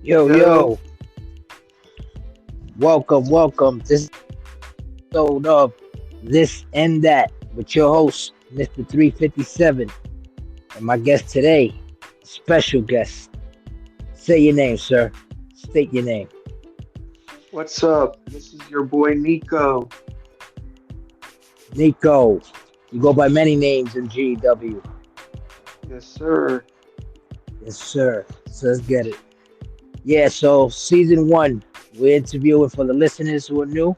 Yo, Yo, yo, welcome. This is episode of This and That with your host, Mr. 357, and my guest today, special guest. Say your name, sir. State your name. what's up? This is your boy Nico. Nico. You go by many names in GW. Yes, sir. Yes, sir. So let's get it. Yeah, so season one, we're interviewing for the listeners who are new.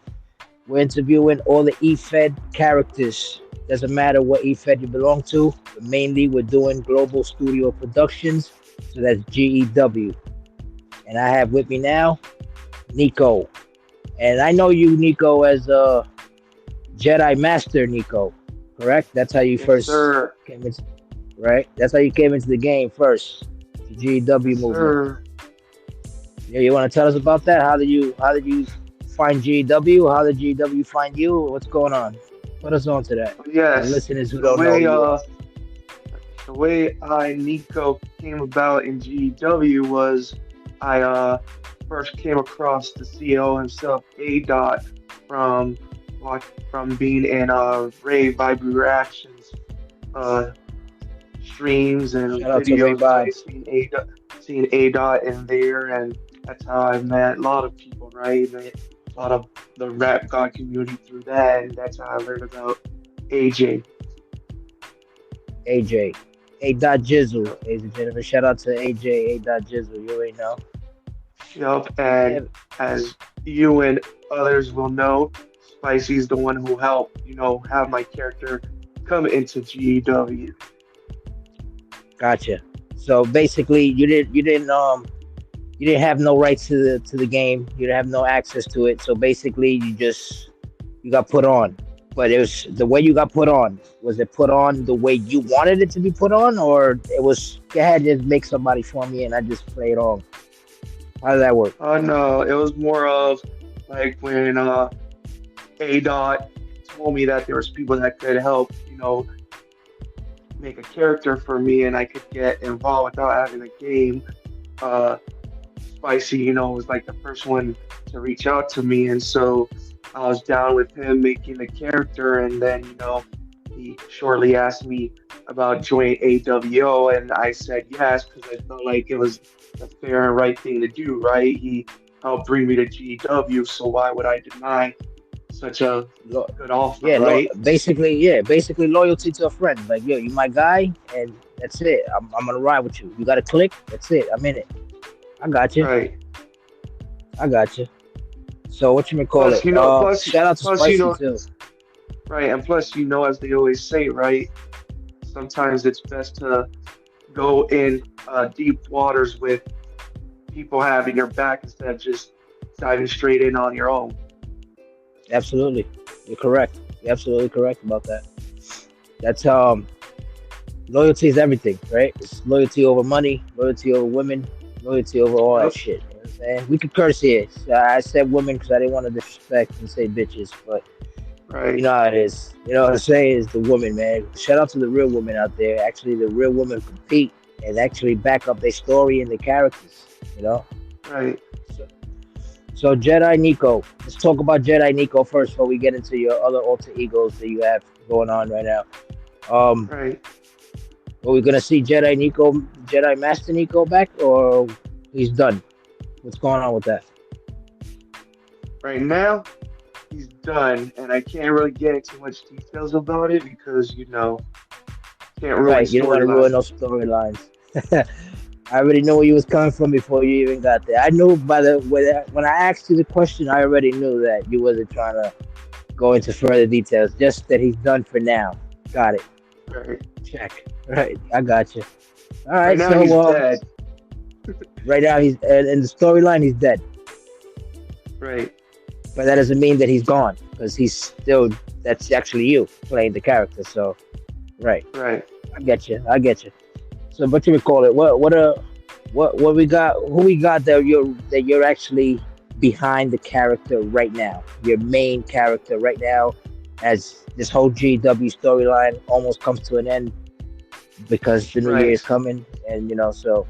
We're interviewing all the Efed characters. Doesn't matter what Efed you belong to, but mainly we're doing global studio productions. So that's GEW. And I have with me now Nico. And I know you, Nico, as Jedi Master Nico, correct? That's how you Yes, first sir. came into, right? That's how you came into the game first, the GEW Yes, movement. sir. Yeah, you want to tell us about that? How did you find GW? How did GW find you? What's going on? Put us on to that. For the Yes, listeners who the don't know who way you are. uh the way I Nico came about in GW was I first came across the CEO himself, A Dot, from watch from being in Ray Vibe Reactions uh streams and Shout out to Ray videos. I Vibes. seen A Dot in there, and that's how I met a lot of people. Right, met a lot of the rap god community through that, and that's how I learned about AJ. AJ. A. Dot Jizzle, Yep, ladies and gentlemen. Shout out to AJ, A. Dot Jizzle. You already know. yep. Yeah, And as you and others will know, Spicy's the one who helped, have my character come into GW. gotcha. So basically, you didn't have no rights to the game. You didn't have no access to it. So basically, you got put on. But it was the way you got put on. Was it put on the way you wanted it to be put on, or it was go ahead just make somebody for me and I just play it on? How did that work? No, it was more of like when A Dot told me that there was people that could help, make a character for me and I could get involved without having a game. Uh, Spicy, was like the first one to reach out to me, and so I was down with him making the character, and then he shortly asked me about joining AWO, and I said yes because I felt like it was the fair and right thing to do. Right? He helped bring me to GW, so why would I deny such a Lo- good offer? yeah, Right? basically loyalty to a friend. Like yo, you my guy, and that's it. I'm gonna ride with you. You got to click. That's it. I'm in it. I got you. Right. I got you. So what you may call Plus, it? Shout out to plus, Spicy too. right, and plus, as they always say, right, sometimes it's best to go in deep waters with people having your back instead of just diving straight in on your own. Absolutely, you're correct. You're absolutely correct about that. That's loyalty is everything, right? It's loyalty over money, loyalty over women, loyalty over all that Yep, shit. You know what I'm saying? We could curse here. So I said women because I didn't want to disrespect and say bitches, but you right. know how it is. You know what I'm saying? Is the woman, man. Shout out to the real women out there. Actually, the real women compete and actually back up their story and their characters. You know. Right, So, so Jedi Nico. Let's talk about Jedi Nico first before we get into your other alter egos that you have going on right now. Um, right. are we gonna see Jedi Nico, Jedi Master Nico back, or he's done? What's going on with that? Right now, he's done, and I can't really get into much details about it because can't ruin Right, you don't want to ruin storylines. those storylines. I already know where you was coming from before you even got there. I knew by the way that when I asked you the question, I already knew that you wasn't trying to go into further details. Just that he's done for now. Got it. Right. Check. Right, I got you. All Right right, now, so he's dead. right now he's in the storyline. He's dead, Right. but that doesn't mean that he's gone because he's still. That's actually you playing the character. So, right, Right. I get you. I get you. So, what you would call it? What we got? Who we got that you're actually behind the character right now? Your main character right now, as this whole GW storyline almost comes to an end, because the new year is Right. coming, and so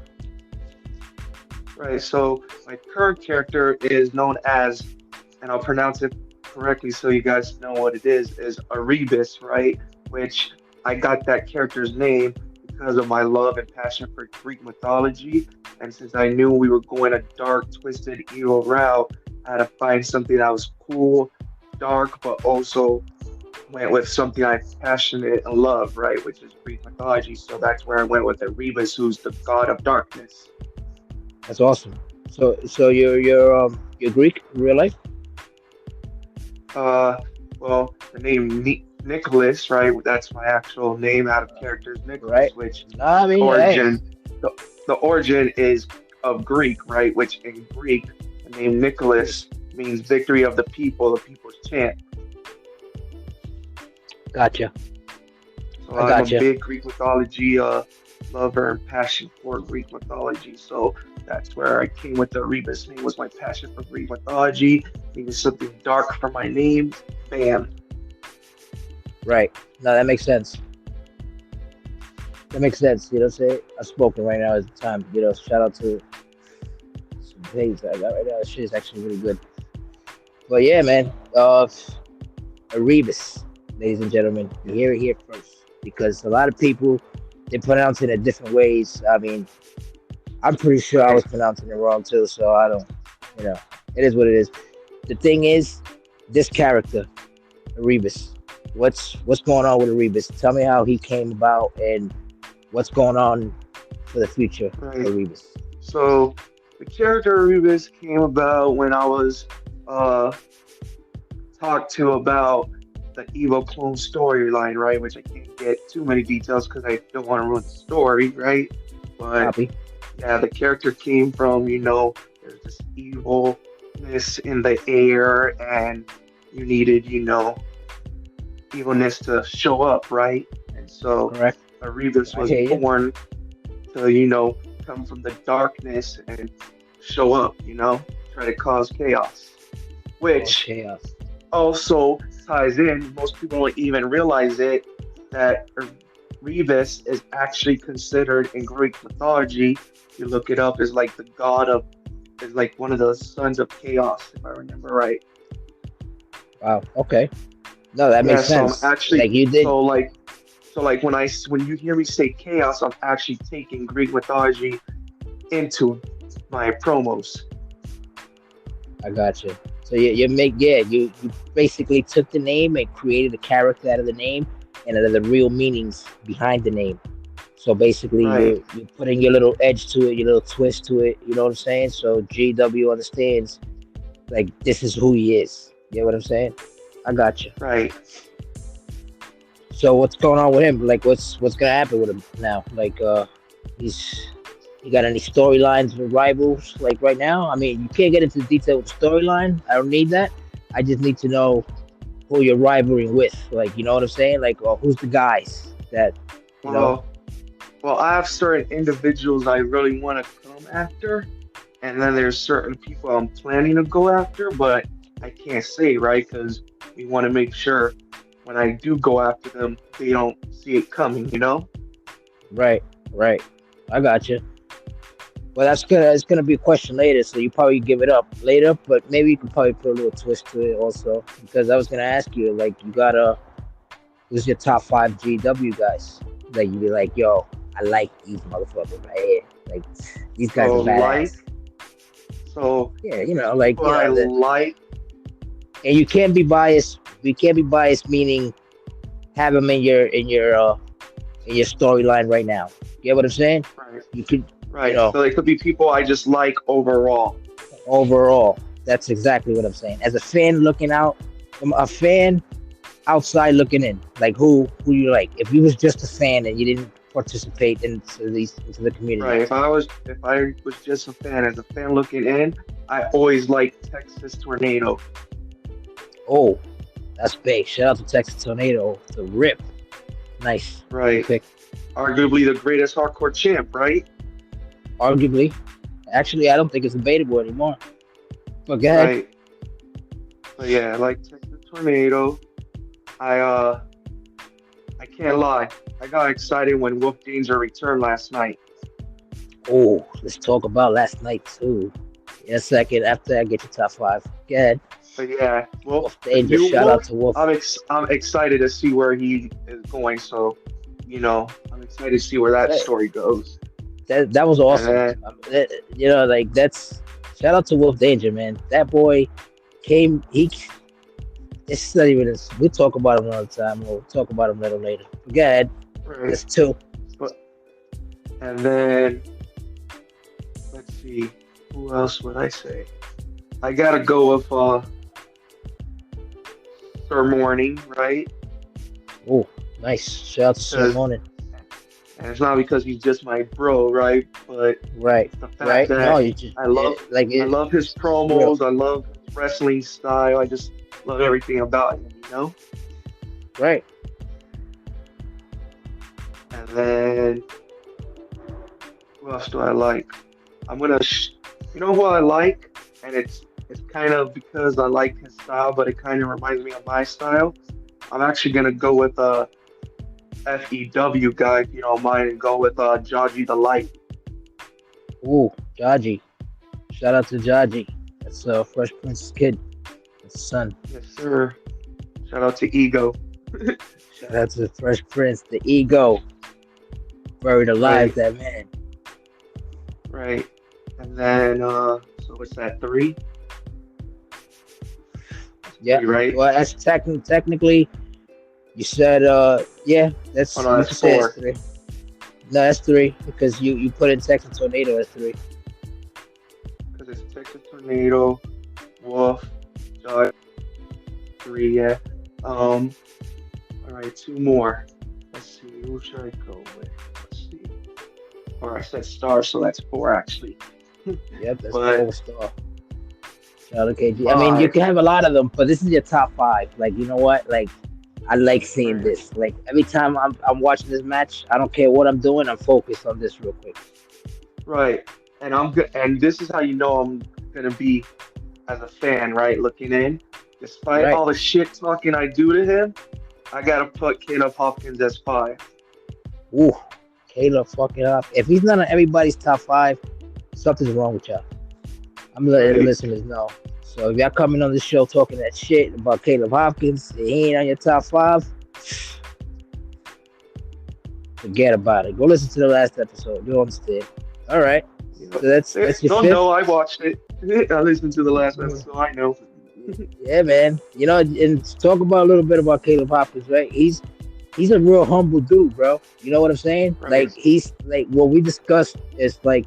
right. So my current character is known as, and I'll pronounce it correctly so you guys know what it is Erebus, right? Which I got that character's name because of my love and passion for Greek mythology. And since I knew we were going a dark, twisted, evil route, I had to find something that was cool, dark, but also went with something I'm passionate and love, right? Which is Greek mythology. So that's where I went with Erebus, who's the god of darkness. That's awesome. So you're Greek in real life, Uh, well, the name Nicholas, right? That's my actual name out of characters, right? Nicholas, which No, I the mean, hey, origin, the, the origin is of Greek, right? Which in Greek, the name Nicholas means victory of the people's chant. gotcha. So I I'm a gotcha. big Greek mythology lover and passion for Greek mythology. So that's where I came with the Rebus name was my passion for Greek mythology. Needed something dark for my name. Bam. Right. No, that makes sense. That makes sense. You know what I'm saying? I'm smoking right now at the time. You know, shout out to some things I got right now. This shit is actually really good. But yeah, man. Erebus, ladies and gentlemen. You hear it here first. Because a lot of people they pronounce it in different ways. I mean, I'm pretty sure I was Right. pronouncing it wrong too, so I don't you know, it is what it is. The thing is, this character, Erebus. What's going on with Erebus? Tell me how he came about and what's going on for the future Right. for Rebus. So the character Rebus came about when I was uh talked to about the Evil Clone storyline, right? Which I can't get too many details because I don't want to ruin the story, right? But Copy. yeah, the character came from, there's this evilness in the air, and you needed, evilness to show up, right? And so Correct. Erebus I was hear you. born to, come from the darkness and show up, try to cause chaos, Cause which chaos. also ties in, most people don't even realize it, that Rebus is actually considered in Greek mythology. If you look it up, is like the god of, is like one of the sons of chaos, if I remember right. Wow. Okay. No, that Yeah, makes so I'm sense. actually Like you did. so like when you hear me say chaos, I'm actually taking Greek mythology into my promos. I got you. So you make you basically took the name and created a character out of the name and out of the real meanings behind the name. So basically, Right, you're putting your little edge to it, your little twist to it. You know what I'm saying? So GW understands like this is who he is. You know what I'm saying? I got you. right. So what's going on with him? Like what's gonna happen with him now? Like he's you got any storylines with rivals like right now? I mean, you can't get into the detail with the storyline. I don't need that. I just need to know who you're rivaling with. Like you know what I'm saying? Like who's the guys that you know? Well, well, I have certain individuals I really want to come after, and then there's certain people I'm planning to go after, but I can't say, right? Because we want to make sure when I do go after them, they don't see it coming. Right, right. I got you. Well, that's gonna it's gonna be a question later, so you probably give it up later. But maybe you could probably put a little twist to it also, because I was gonna ask you, like, you gotta who's your top five GW guys? Like, you be like, yo, I like these motherfuckers right here. Like, these guys are So badass. so Yeah, like people I that. like, And you can't be biased. You can't be biased, meaning have them in your storyline right now. You get what I'm saying? right, You could, you right. know, So they could be people I just like overall. overall. That's exactly what I'm saying. As a fan looking out, from a fan outside looking in, like who you like. If you was just a fan and you didn't participate into the community. Right. If I was just a fan, as a fan looking in, I always like Texas Tornado. Oh, that's big. Shout out to Texas Tornado. The rip. Nice. Good Right. pick. Arguably the greatest hardcore champ, right? Arguably. Actually, I don't think it's debatable anymore. But go ahead. Right. But yeah, I like Texas Tornado. I I can't lie. I got excited when Wolf Danger returned last night. Oh, let's talk about last night too. In a second, after I get your top five. Go ahead. But yeah, well, Wolf the Danger. new Shout out Wolf, to Wolf. I'm excited to see where he is going. So, I'm excited to see where that That story goes. that was And awesome. then, Like that's shout out to Wolf Danger, man. That boy came. It's not even. We talk about him another time. We'll talk about him a little later. Go ahead. right, That's two. but and then let's see, who else would I say? I gotta go with Sir Morning, right? Oh, nice. Shout out to Sir Because Morning. and it's not because he's just my bro, right? But Right. the fact Right. No, that you just I love I love his it's real. promos, I love his wrestling style, I just love everything about him. Right. And then who else do I like? I'm gonna, who I like, and it's kind of because I like his style, but it kind of reminds me of my style. I'm actually gonna go with FEW guy, if you don't mind, and go with Jaji the Light. Ooh, Jaji. Shout out to Jaji. That's Fresh Prince's kid. His son. Yes, sir. Shout out to Ego. Shout out to Fresh Prince, the ego. Buried alive, Right, that man. right. And then so what's that, three? Yeah. Three, right? Well, that's technically, you said, yeah, Oh that's, no, you that's can say it's four. three. No, that's three because you put in Texas Tornado as three. Because it's Texas Tornado, Wolf, Judge, three, yeah. Um, all right, two more. Let's see, who should I go with? Let's see. Or I said Star, so that's four actually. Yep, that's But four star. Shout out to KG. I mean, you five, can have a lot of them, but this is your top five. Like, you know what? Like, I like seeing right, this. Like every time I'm watching this match, I don't care what I'm doing. I'm focused on this real quick. right. And I'm good. And this is how you know I'm gonna be as a fan, right? Looking in, despite Right? all the shit talking I do to him, I gotta put Caleb Hopkins as five. Ooh, Caleb fucking up. If he's not on everybody's top five, something's wrong with y'all. I'm letting the Right, listeners know. So if y'all coming on this show talking that shit about Caleb Hopkins, and he ain't on your top five, forget about it. Go listen to the last episode. You'll understand. All right. you So that's your no, fifth. no, I watched it. I listened to the last episode. I know. Yeah, man. You know, and talk about a little bit about Caleb Hopkins, right? He's a real humble dude, bro. You know what I'm saying? Right, Like he's like what we discussed is like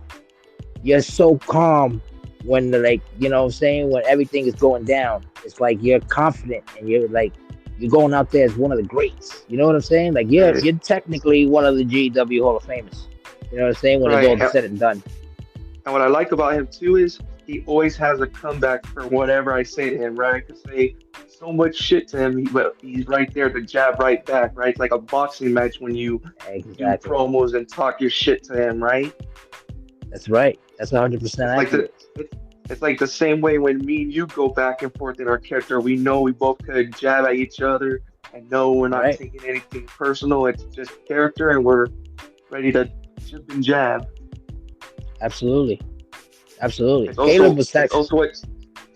you're so calm when like you know what I'm saying when everything is going down. It's like you're confident and you're like you're going out there as one of the greats. You know what I'm saying? Like right, you're technically one of the GW Hall of Famers. You know what I'm saying? When it's right. all said and done. And what I like about him too is he always has a comeback for whatever I say to him, right? I could say so much shit to him, but he's right there to jab right back, right? It's like a boxing match when you do Exactly. promos and talk your shit to him, right? That's right. That's 100% It's like the accurate. it's like the same way when me and you go back and forth in our character. We know we both could jab at each other and know we're not Right? taking anything personal. It's just character, and we're ready to chip and jab. Absolutely. Absolutely. It's Caleb also was it's actually also what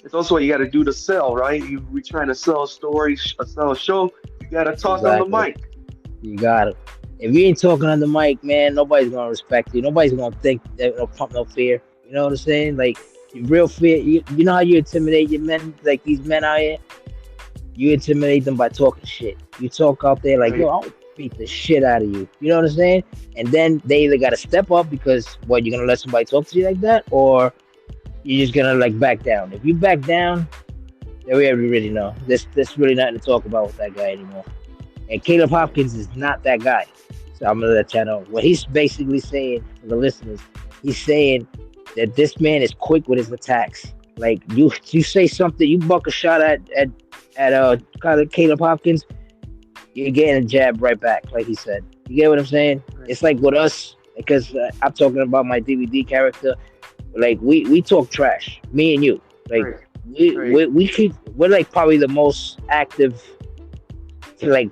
it's also what you got to do to sell, right? We trying to sell a story, sell a show. You got to talk on the exactly. mic. You got it. If you ain't talking on the mic, man, nobody's gonna respect you. Nobody's gonna think that no pump no fear. You know what I'm saying? Like you real fear. You know how you intimidate your men, like these men out here. You intimidate them by talking shit. You talk out there like, yo, Right, I'll beat the shit out of you. You know what I'm saying? And then they either gotta step up because what you're gonna let somebody talk to you like that, or you're just gonna like back down. If you back down, then we already know. There's really nothing to talk about with that guy anymore. And Caleb Hopkins is not that guy. So I'm gonna let you know. What he's basically saying for the listeners, he's saying that this man is quick with his attacks. Like you say something, you buck a shot at Caleb Hopkins, you're getting a jab right back, like he said. You get what I'm saying? right, It's like with us, because I'm talking about my DVD character. Like we talk trash, me and you. Like right, we right, we, we keep we're like probably the most active like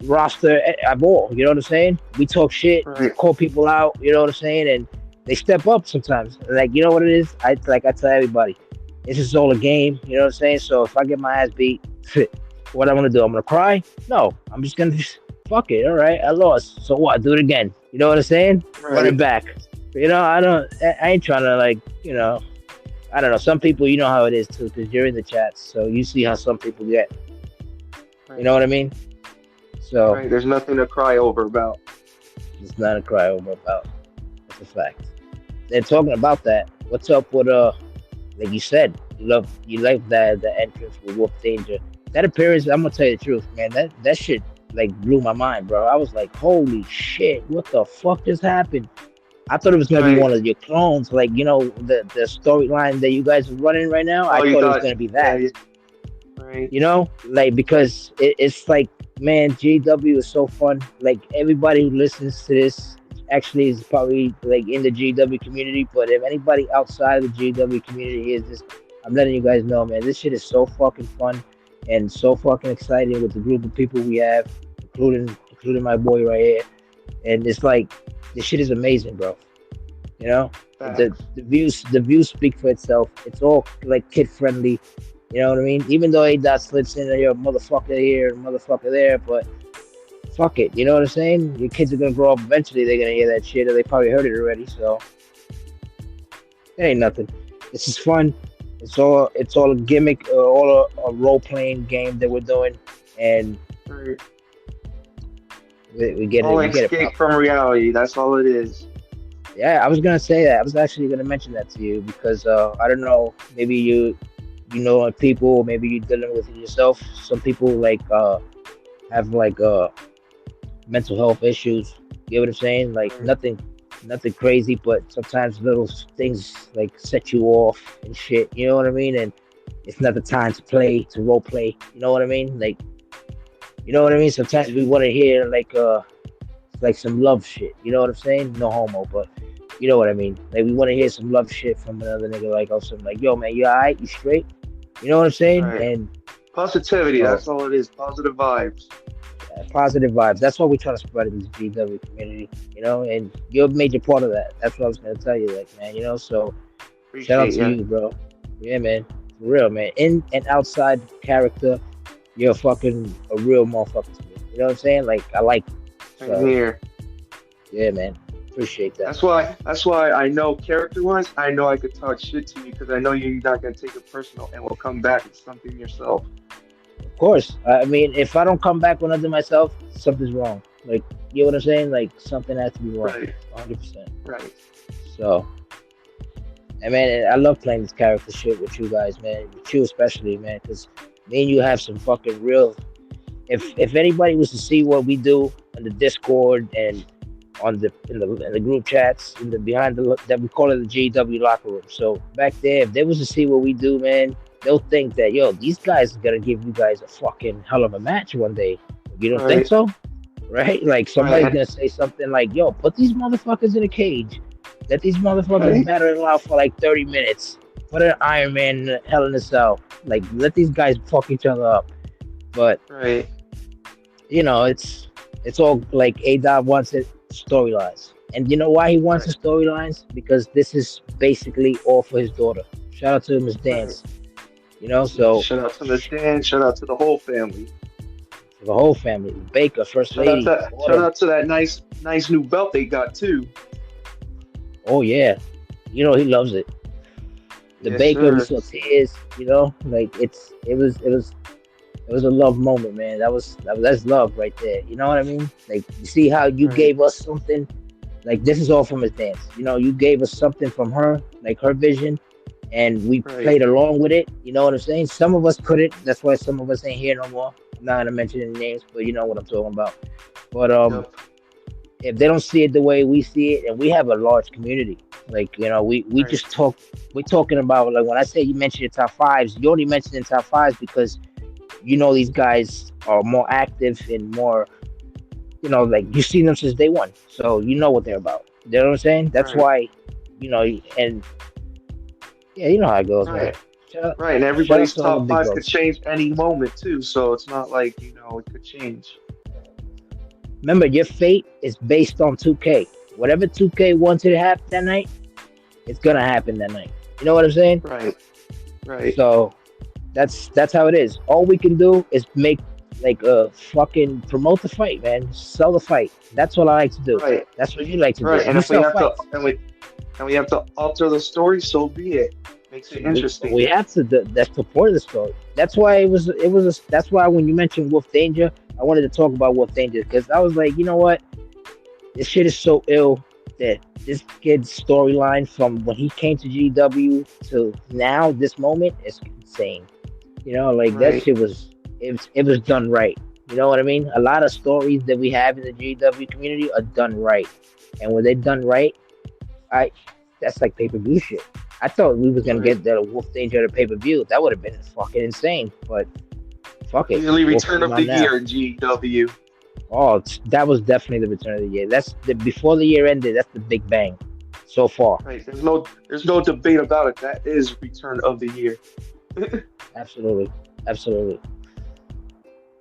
roster of all. You know what I'm saying? We talk shit, we right, call people out. You know what I'm saying? And They step up sometimes. Like, you know what it is? I tell everybody, this is all a game. You know what I'm saying? So if I get my ass beat, what I'm gonna do? I'm gonna cry? No, I'm just gonna fuck it. All right, I lost. So what? Do it again. You know what I'm saying? Run it Right. back. You know, I ain't trying to like, I don't know. Some people, you know how it is too, because you're in the chats, so you see how some people get. You know Right. what I mean? So Right. There's nothing to cry over about. it's not a cry over about. That's a fact. And talking about that, what's up with like you said, you like that the entrance with Wolf Danger. That appearance, I'm gonna tell you the truth, man. That shit like blew my mind, bro. I was like, holy shit, what the fuck just happened? I thought it was gonna be Right. one of your clones, like the storyline that you guys are running right now. I Oh, you thought it was thought, gonna be yeah, that, yeah. Right. like Right. because it's like, man, GW is so fun. Like everybody who listens to this actually is probably like in the GW community, but if anybody outside of the GW community is this, I'm letting you guys know, man, this shit is so fucking fun and so fucking exciting with the group of people we have, including my boy right here. And it's like this shit is amazing, bro. You know, Facts. the views speak for itself. It's all like kid friendly. You know what I mean? Even though A dot slips in there, motherfucker here, motherfucker there, but fuck it. You know what I'm saying? Your kids are gonna grow up eventually. They're gonna hear that shit, or they probably heard it already. So it ain't nothing. This is fun. It's all a gimmick, all a role playing game that we're doing, and Right. we get it. All We get it escape popping. from reality. That's all it is. Yeah, I was gonna say that. I was actually gonna mention that to you because I don't know. Maybe you know like people. Maybe you're dealing with it yourself. Some people like have like mental health issues. You know what I'm saying? Like Right. nothing crazy, but sometimes little things like set you off and shit. You know what I mean? And it's not the time to play, to role play. You know what I mean? Like, you know what I mean? Sometimes we want to hear like some love shit. You know what I'm saying? No homo, but you know what I mean. Like we want to hear some love shit from another nigga, like or something like, yo man, you alright? You straight? You know what I'm saying? Right. And Positivity. so That's all it is. Positive vibes. positive vibes. That's what we try to spread in the GW community, and you're a major part of that. That's what I was gonna tell you, like, man, so shout out Appreciate to you. you, bro. Yeah, man. For real, man. In and outside character, you're fucking a real motherfucker to me. You know what I'm saying? Like, I like you. Same So, here. yeah, man. Appreciate that. That's why I know character wise, I know I could talk shit to you because I know you're not gonna take it personal and will come back with something yourself. Of course. I mean, if I don't come back when I do myself, something's wrong. Like, you know what I'm saying? Like, something has to be wrong. Right. 100%. Right. So, and man, I love playing this character shit with you guys, man. With you especially, man, because me and you have some fucking real. If anybody was to see what we do on the Discord and on the group chats in the behind the that we call it the GW locker room. So back there, if they was to see what we do, man, they'll think that yo, these guys are gonna give you guys a fucking hell of a match one day. You don't think Right. so? Right? Like Right. somebody's gonna say something like, "Yo, put these motherfuckers in a cage. Let these motherfuckers Right. battle it out for like 30 minutes. Put an Iron Man in Hell in a Cell. Like let these guys fuck each other up." But Right. it's all like A Dot wants it storylines. And you know why he wants the Right. storylines? Because this is basically all for his daughter. Shout out to Miss Right. Dance. Yeah. So Shout out to Miss Dan. Shout out to the whole family. for the whole family, Baker, First Lady, Shout Autumn. out to that nice new belt they got too. Oh yeah. He loves it. The Yes, Baker, we sir. saw tears, like it was a love moment, man. That's love right there. You know what I mean? Like you see how you Right. gave us something. Like this is all from his dance. You gave us something from her, like her vision, and we Right. played along with it. You know what I'm saying? Some of us couldn't. That's why some of us ain't here no more. I'm not gonna mention any names, but you know what I'm talking about. But Yep. if they don't see it the way we see it, and we have a large community, like we Right. just talk. We're talking about like when I say you mention your top fives, you only mention in top fives because these guys are more active and more, like you've seen them since day one, so you know what they're about. You know what I'm saying? That's Right. why, and yeah, you know how it goes, man. Right. Shout out, Right. And shout out everybody's to all the top big five could dogs. change any moment too. So it's not like, it could change. Remember, your fate is based on 2K. Whatever 2K wanted to happen that night, it's gonna happen that night. You know what I'm saying? Right. Right. So that's how it is. All we can do is make like a fucking promote the fight, man. Sell the fight. That's what I like to do. Right. That's what you like to do. Right. And You if we sell have to, fights. and we have to alter the story, so be it. Makes it interesting. We have to. That's the point of the story. That's why it was. It was. That's why when you mentioned Wolf Danger, I wanted to talk about Wolf Danger because I was like, you know what? This shit is so ill that this kid's storyline from when he came to GW to now, this moment, is insane. You know, like that Right. shit was it was done right. You know what I mean? A lot of stories that we have in the GW community are done right, and when they're done right, I that's like pay per view shit. I thought we was gonna Right. get the Wolf Danger to pay per view. That would have been fucking insane. But fuck it, Easily Wolf return came of the out now. year in GW. Oh, that was definitely the return of the year. That's the before the year ended. That's the big bang so far. Right. There's no debate about it. That is return of the year. Absolutely, absolutely.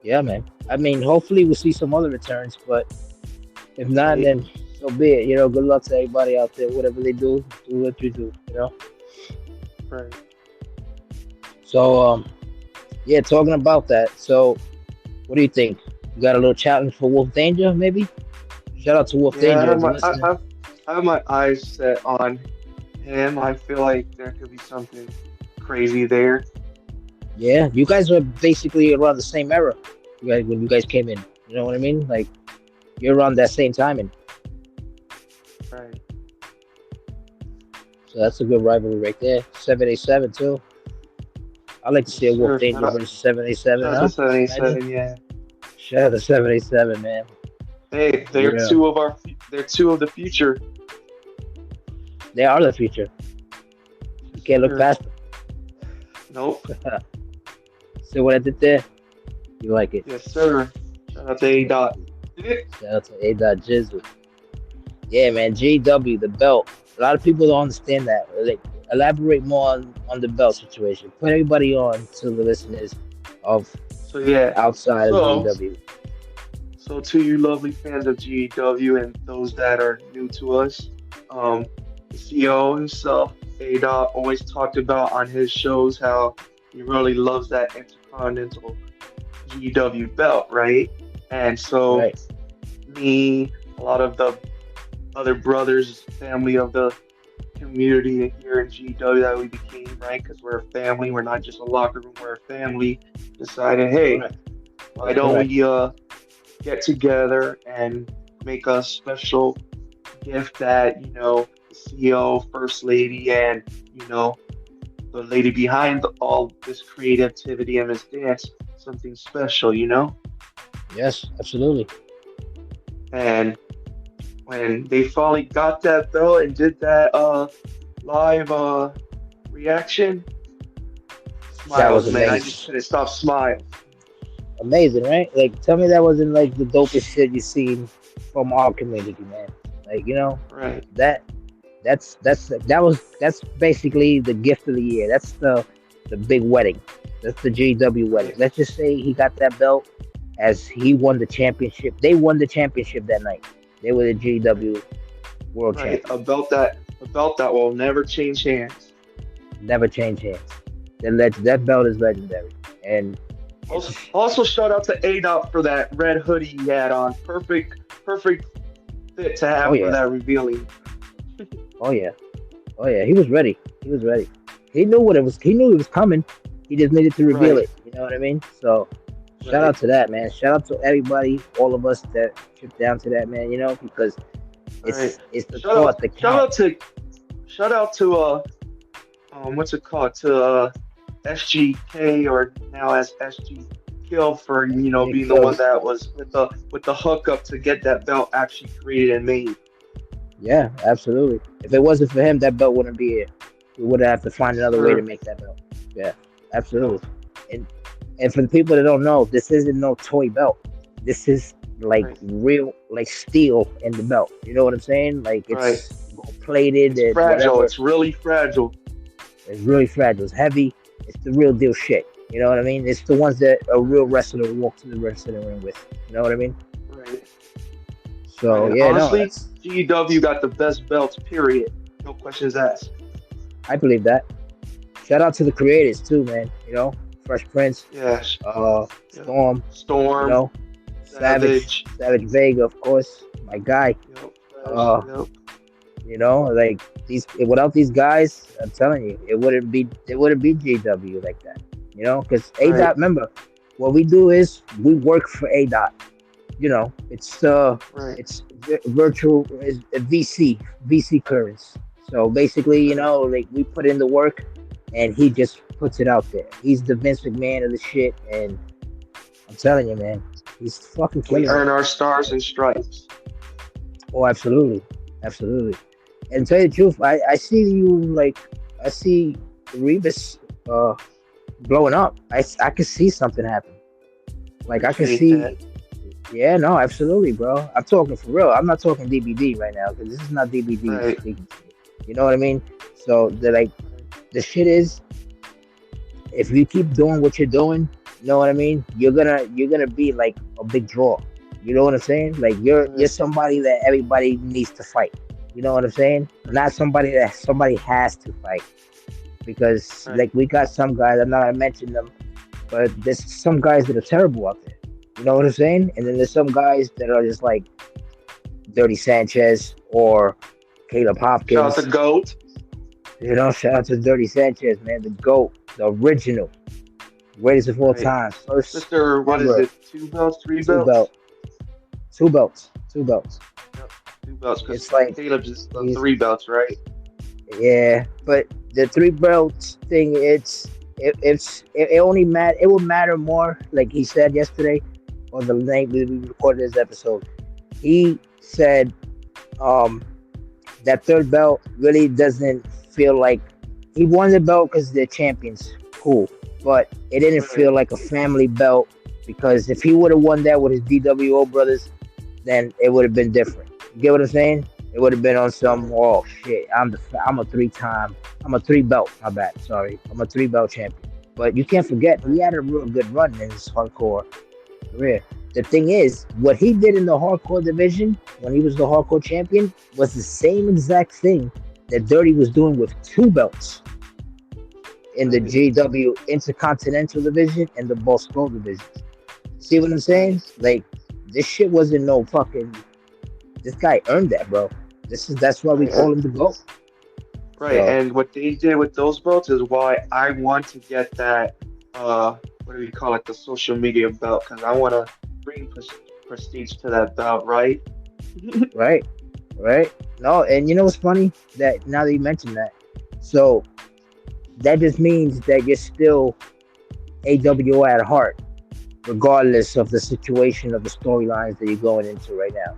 Yeah, man. I mean, hopefully we'll see some other returns, but if not, Right. then so be it. You know, good luck to everybody out there. Whatever they do what you do. You know. Right. So, yeah, talking about that. So, what do you think? You got a little challenge for Wolf Danger, maybe? Shout out to Wolf Yeah, Danger if you're listening. I have my eyes set on him. I feel like there could be something crazy there. Yeah, you guys were basically around the same era. You guys when you guys came in. You know what I mean? Like you're around that same timing. Right. So that's a good rivalry right there. 787 too. I like to Yes, see a Wolf sir. Danger versus 787, Shout out to huh? Imagine. 77, yeah. Shout out to 787, man. Hey, Yeah. they're two of the future. They are the future. You can't look Sure. past Nope. them. See what I did there? You like it. Yes, sir. Shout out to A Dot. Shout out to A. Jizzle. Yeah, man. GW, the belt. A lot of people don't understand that. Like, elaborate more on the belt situation. Put everybody on to the listeners of So yeah. outside of So GW. so to you lovely fans of GEW and those that are new to us, the CEO himself, A Dot, always talked about on his shows how he really loves that Intercontinental GW belt, right? And so Right. me, a lot of the other brothers, family of the community here in GW that we became, right? Because we're a family, we're not just a locker room, we're a family. Decided, hey, Correct. why That's don't correct. we get together and make a special gift that the CEO, First Lady, and the lady behind all this creativity and this dance, something special. Yes, absolutely. And when they finally got that belt and did that live reaction, That was smiles, man. I amazing. just couldn't stop smiling. Amazing, right? Like, tell me that wasn't like the dopest shit you seen from our community, man. Like, Right, that that's basically the gift of the year. That's the big wedding. That's the GW wedding. right, Let's just say he got that belt as he won the championship. They won the championship that night. They were the right, GW world right. champions. A belt that will never change hands. Never change hands. That belt is legendary. And Also, shout out to A Dot for that red hoodie he had on. Perfect fit to oh have for yeah, that revealing. oh yeah, oh yeah. He was ready. He was ready. He knew what it was. He knew it was coming. He just needed to reveal Right, it. You know what I mean? So shout right, out to that, man. Shout out to everybody, all of us that tripped down to that, man. Because right. it's the Shout out, thought that shout out counts. to, shout out to what's it called? To SGK, or now as SG Kill, for SJ being the one kills. that was with the hookup to get that belt actually created and made. Yeah, absolutely. If it wasn't for him, that belt wouldn't be here. We would have to find another way to Sure. make that belt. Yeah, Yep. absolutely. And and for the people that don't know, this isn't no toy belt. This is like Right. real, like steel in the belt. You know what I'm saying? Like Right. it's plated It's and fragile. whatever. It's really fragile. It's really fragile. It's heavy. It's the real deal shit. You know what I mean? It's the ones that a real Right. wrestler will walk to the wrestling ring with. You know what I mean? Right. Right. So And yeah, no, honestly, that's GW got the best belts, period. No questions asked. I believe that. Shout out to the creators too, man. Fresh Prince, Yes. Yep. Storm, you Storm, know, Savage, Savage. Savage Vega, of course, my guy. Yep. Fresh. Uh, Yep. like without these guys, I'm telling you, it wouldn't be GW like that. Because A Right. dot. Remember, what we do is we work for A dot. It's Right. virtual is a VC currents. So basically, Right. like we put in the work, and he just puts it out there. He's the Vince McMahon of the shit, and I'm telling you, man, he's fucking We killing it. earn our stars and stripes. Oh, absolutely, absolutely. And to tell you the truth, I see you like I see Rebus uh blowing up. I can see something happen. Like I can Appreciate see. that. Yeah, no, absolutely, bro. I'm talking for real. I'm not talking DBD right now because this is not DBD Right. speaking to me. You know what I mean? So the shit is, if you keep doing what you're doing, you know what I mean? You're gonna be like a big draw. You know what I'm saying? Like you're Right. somebody that everybody needs to fight. You know what I'm saying? Not somebody that somebody has to fight. Because Right. like we got some guys, I'm not gonna mention them, but there's some guys that are terrible out there. You know what I'm saying? And then there's some guys that are just like Dirty Sanchez or Caleb Shout out Hopkins. to Goat. Shout out to Dirty Sanchez, man, the GOAT, the original, greatest of all Right. time. First Mr. What is ever, it? Two belts, three two belts? belt, two belts, two belts. Yep. Two belts, because It's like Caleb just he's, three belts, right? yeah, but the three belts thing, it only it will matter more, like he said yesterday on the night we recorded this episode. He said, um, that third belt really doesn't feel like he won the belt because they're champions. Cool. But it didn't Right. feel like a family belt because if he would have won that with his DWO brothers, then it would have been different. You get what I'm saying? It would have been on some, Right. oh shit, I'm a I'm a three belt, my bad, sorry. I'm a three belt champion. But you can't forget, he Right. had a real good run in his hardcore career. The thing is, what he did in the hardcore division when he was the hardcore champion was the same exact thing that Dirty was doing with two belts in the Right. GW Intercontinental division and the Bosco division. See what I'm Right. saying? Like this shit wasn't no fucking. This guy earned that, bro. That's why we Right. call him the GOAT. Right. So And what they did with those belts is why I want to get that, what do we call it? The social media belt, because I want to bring prestige to that belt, right? right, right. No, and you know what's funny? That now that you mentioned that, so that just means that you're still AWO at heart, regardless of the situation of the storylines that you're going into right now.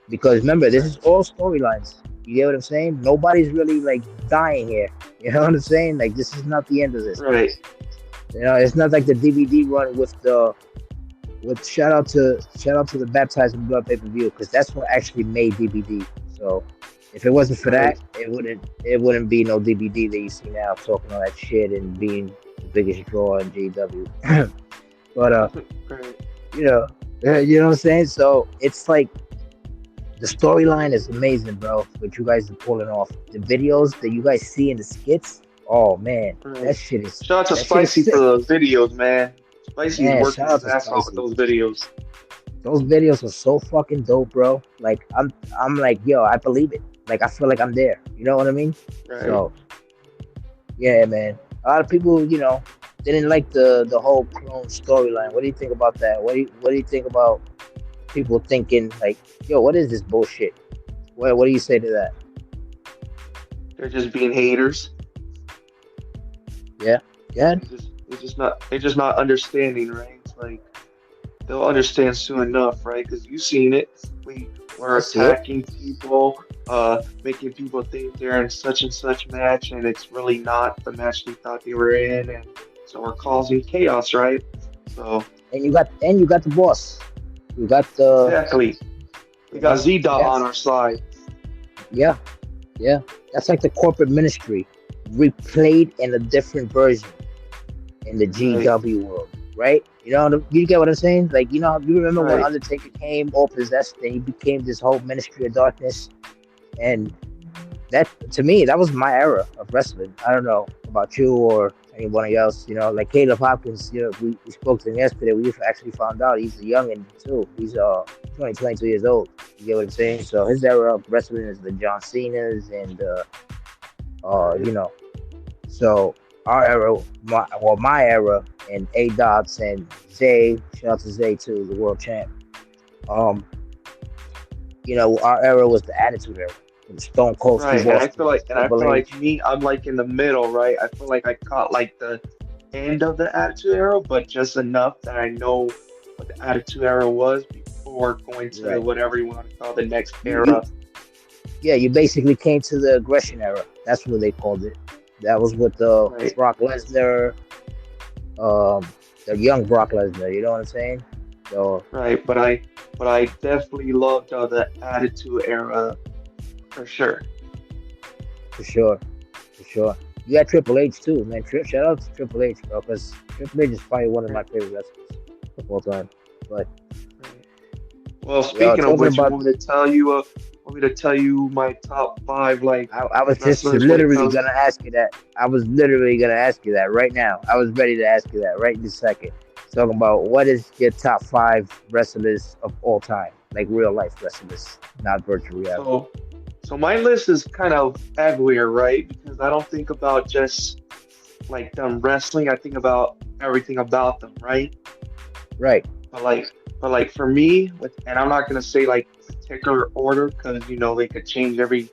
Because remember, this is Right. all storylines. You get what I'm saying? Nobody's really like dying here. You know what I'm saying? Like this is not the end of this. Right. It's not like the DVD run with shout out to the Baptized in Blood pay per view because that's what actually made DVD. So if it wasn't for Right. that, it wouldn't be no DVD that you see now talking all that shit and being the biggest draw in GW. But Right. you know, you know what I'm saying? So it's like the storyline is amazing, bro. What you guys are pulling off, the videos that you guys see in the skits. Oh man, Right. Shout out to that shit is Spicy for sick, those videos, man. Spicy is man. working Shout out his to ass off with Spicy. those videos. Those videos are so fucking dope, bro. Like I'm like, yo, I believe it. Like I feel like I'm there. You know what I mean? Right. So yeah, man. A lot of people, didn't like the whole clone storyline. What do you think about that? What do you think about people thinking like, yo, what is this bullshit? What do you say to that? They're just being haters. Yeah, yeah, They're just not understanding, right? It's like they'll understand soon enough, right? Because you've seen it. We're I see it. attacking people, making people think they're in such and such match, and it's really not the match they thought they were in, and so we're causing chaos, right? So And you got the boss. You got the exactly, we you got know Z Dot on that's our side. yeah, yeah. That's like the corporate ministry replayed in a different version in the Right, GW world, right? You get what I'm saying? Like, you remember when right, Undertaker came all possessed and he became this whole ministry of darkness? And that to me, that was my era of wrestling. I don't know about you or anybody else. Like Caleb Hopkins. We spoke to him yesterday. We actually found out he's a youngin too. He's 22 years old. You get what I'm saying? So his era of wrestling is the John Cena's and Right. you know. So our era, my era, and A Dots and Zay. Shout out to Zay too, the world champ. Um, our era was the Attitude Era. Stone Cold Steve Right. And I Austin, feel like Triple H. me, I'm like in the middle, right? I feel like I caught like the end of the Attitude Era, but just enough that I know what the Attitude Era was before going to Right. whatever you want to call the next You era. Yeah, you basically came to the aggression era. That's what they called it. That was with the Right. Brock Lesnar, um, the young Brock Lesnar. You know what I'm saying? So Right. But I definitely loved the Attitude Era for sure. for sure, for sure. You had Triple H too, man. Shout out to Triple H, bro, because Triple H is probably one of my Right. favorite wrestlers of all time. But Right. Well, yo, speaking of talking which, you about, want me to tell you want me to tell you my top five like I was just wrestlers when it literally comes. gonna ask you that. I was literally gonna ask you that right now. I was ready to ask you that right this second. Talking about what is your top five wrestlers of all time, like real life wrestlers, not virtual reality. So so my list is kind of everywhere, right? Because I don't think about just like them wrestling. I think about everything about them, right? Right. But like for me, and I'm not gonna say like particular order because they could change every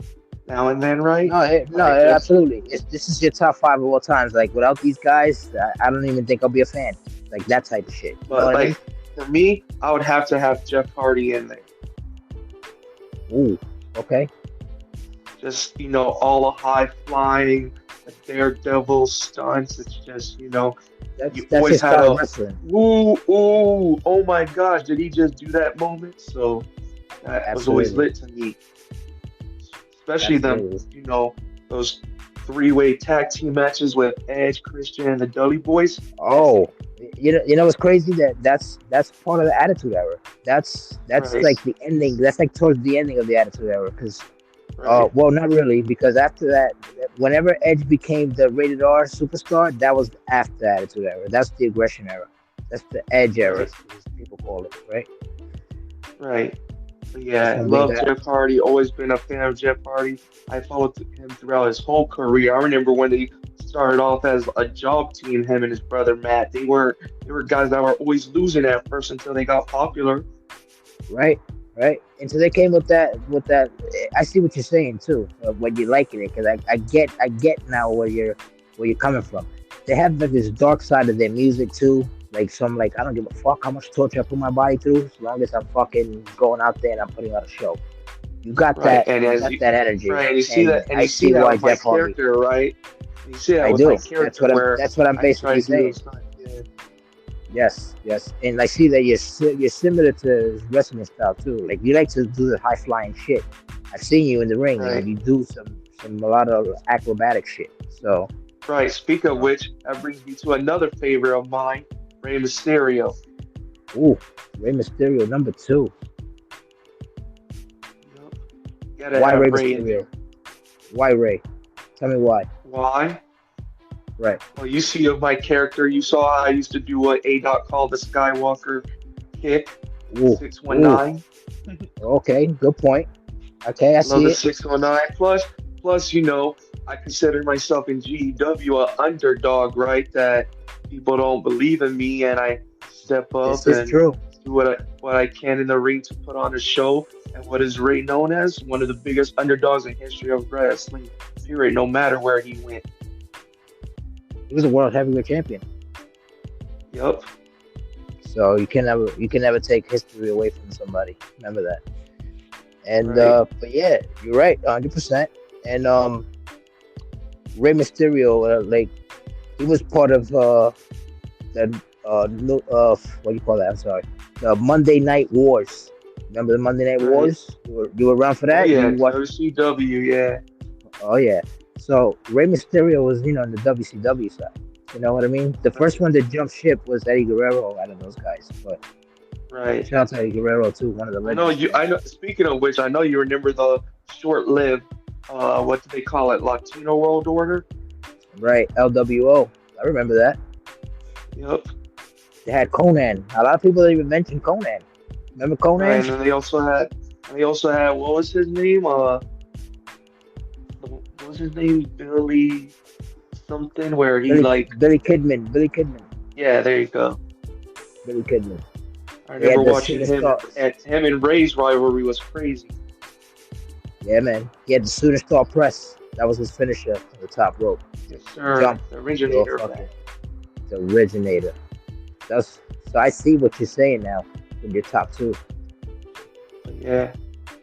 now and then, right? No, But no, I just absolutely. This is your top five of all times. Like without these guys, I don't even think I'll be a fan. Like that type of shit. You know but what I mean? like for me, I would have to have Jeff Hardy in there. Ooh. Okay. Just all the high flying, the daredevil stunts. It's just That's you that's always his had style of a wrestling. ooh, oh my gosh, did he just do that moment? So that was always Absolutely. lit to me, especially them, Absolutely. those three-way tag team matches with Edge, Christian, and the Dudley Boys. Oh, you know what's crazy? That's part of the Attitude Era. That's Right, like the ending. That's like towards the ending of the Attitude Era. Because right, well, not really, because after that, whenever Edge became the rated R superstar, that was after the Attitude Era. That's the aggression era. That's the Edge era, right, as people call it, right? right. But That's yeah, when they love got Jeff Hardy. Always been a fan of Jeff Hardy. I followed him throughout his whole career. I remember when they started off as a job team, him and his brother Matt. They were guys that were always losing at first until they got popular. right, right. And so they came with that. I see what you're saying too. When you're liking it, because I get now where you're coming from. They have like this dark side of their music too. Like some like I don't give a fuck how much torture I put my body through, as long as I'm fucking going out there and I'm putting out a show. You got Right. that. And You as got you that energy, right, and and I you see see that why with my Jeff Hardy. character, right? And you see that I with my do. That's character what I'm. where That's what I'm I try basically to do saying. those times. Yeah. Yes, yes, and I see that you're similar to his wrestling style too. Like you like to do the high flying shit. I've seen you in the ring, and Right. you do some a lot of acrobatic shit. So, Right. Speak of uh, which, that brings me to another favorite of mine, Rey Mysterio. ooh, Rey Mysterio number two. Yep. Gotta Why have Rey Ray in Mysterio? there. Why Rey? Tell me why. Why? Right. Well, you see of my character, you saw I used to do what A dot called the Skywalker kick, the Ooh, ooh. 619. Okay, good point. Okay, I Love see the it. 619. Plus, I consider myself in GEW a underdog, right? That people don't believe in me, and I step This up is and true. do what I can in the ring to put on a show. And what is Ray known as? One of the biggest underdogs in history of wrestling. Period. No matter where he went. He was a world heavyweight champion. Yep. So you can never take history away from somebody. Remember that. And Right. but yeah, you're right, 100%. And Rey Mysterio, like he was part of the no, what do you call that? I'm sorry, the Monday Night Wars. Remember the Monday Night Right. Wars? You were around for Oh that? yeah. You watched? WCW. Yeah. Oh yeah. So Rey Mysterio was on the WCW side. You know what I mean? The first Right. one that jumped ship was Eddie Guerrero out of those guys. But Right. shout out to Eddie Guerrero too, one of the I know legends, you. man. I know. Speaking of which, I know you remember the short-lived. What do they call it? Latino World Order. Right, LWO. I remember that. Yep. They had Conan. A lot of people didn't even mention Conan. Remember Right, Conan? and then they also had what was his name? What was his name? Billy something. Where he like, Billy Kidman. Billy Kidman. yeah, there you go. Billy Kidman. I They had remember the watching shooting him, star. and him and Ray's rivalry was crazy. Yeah, man. He had the shooting star press. That was his finisher on the top rope. Yes, sir. Jump. The You're originator of fucking that. the originator. That's so I see what you're saying now with your top two. But yeah, I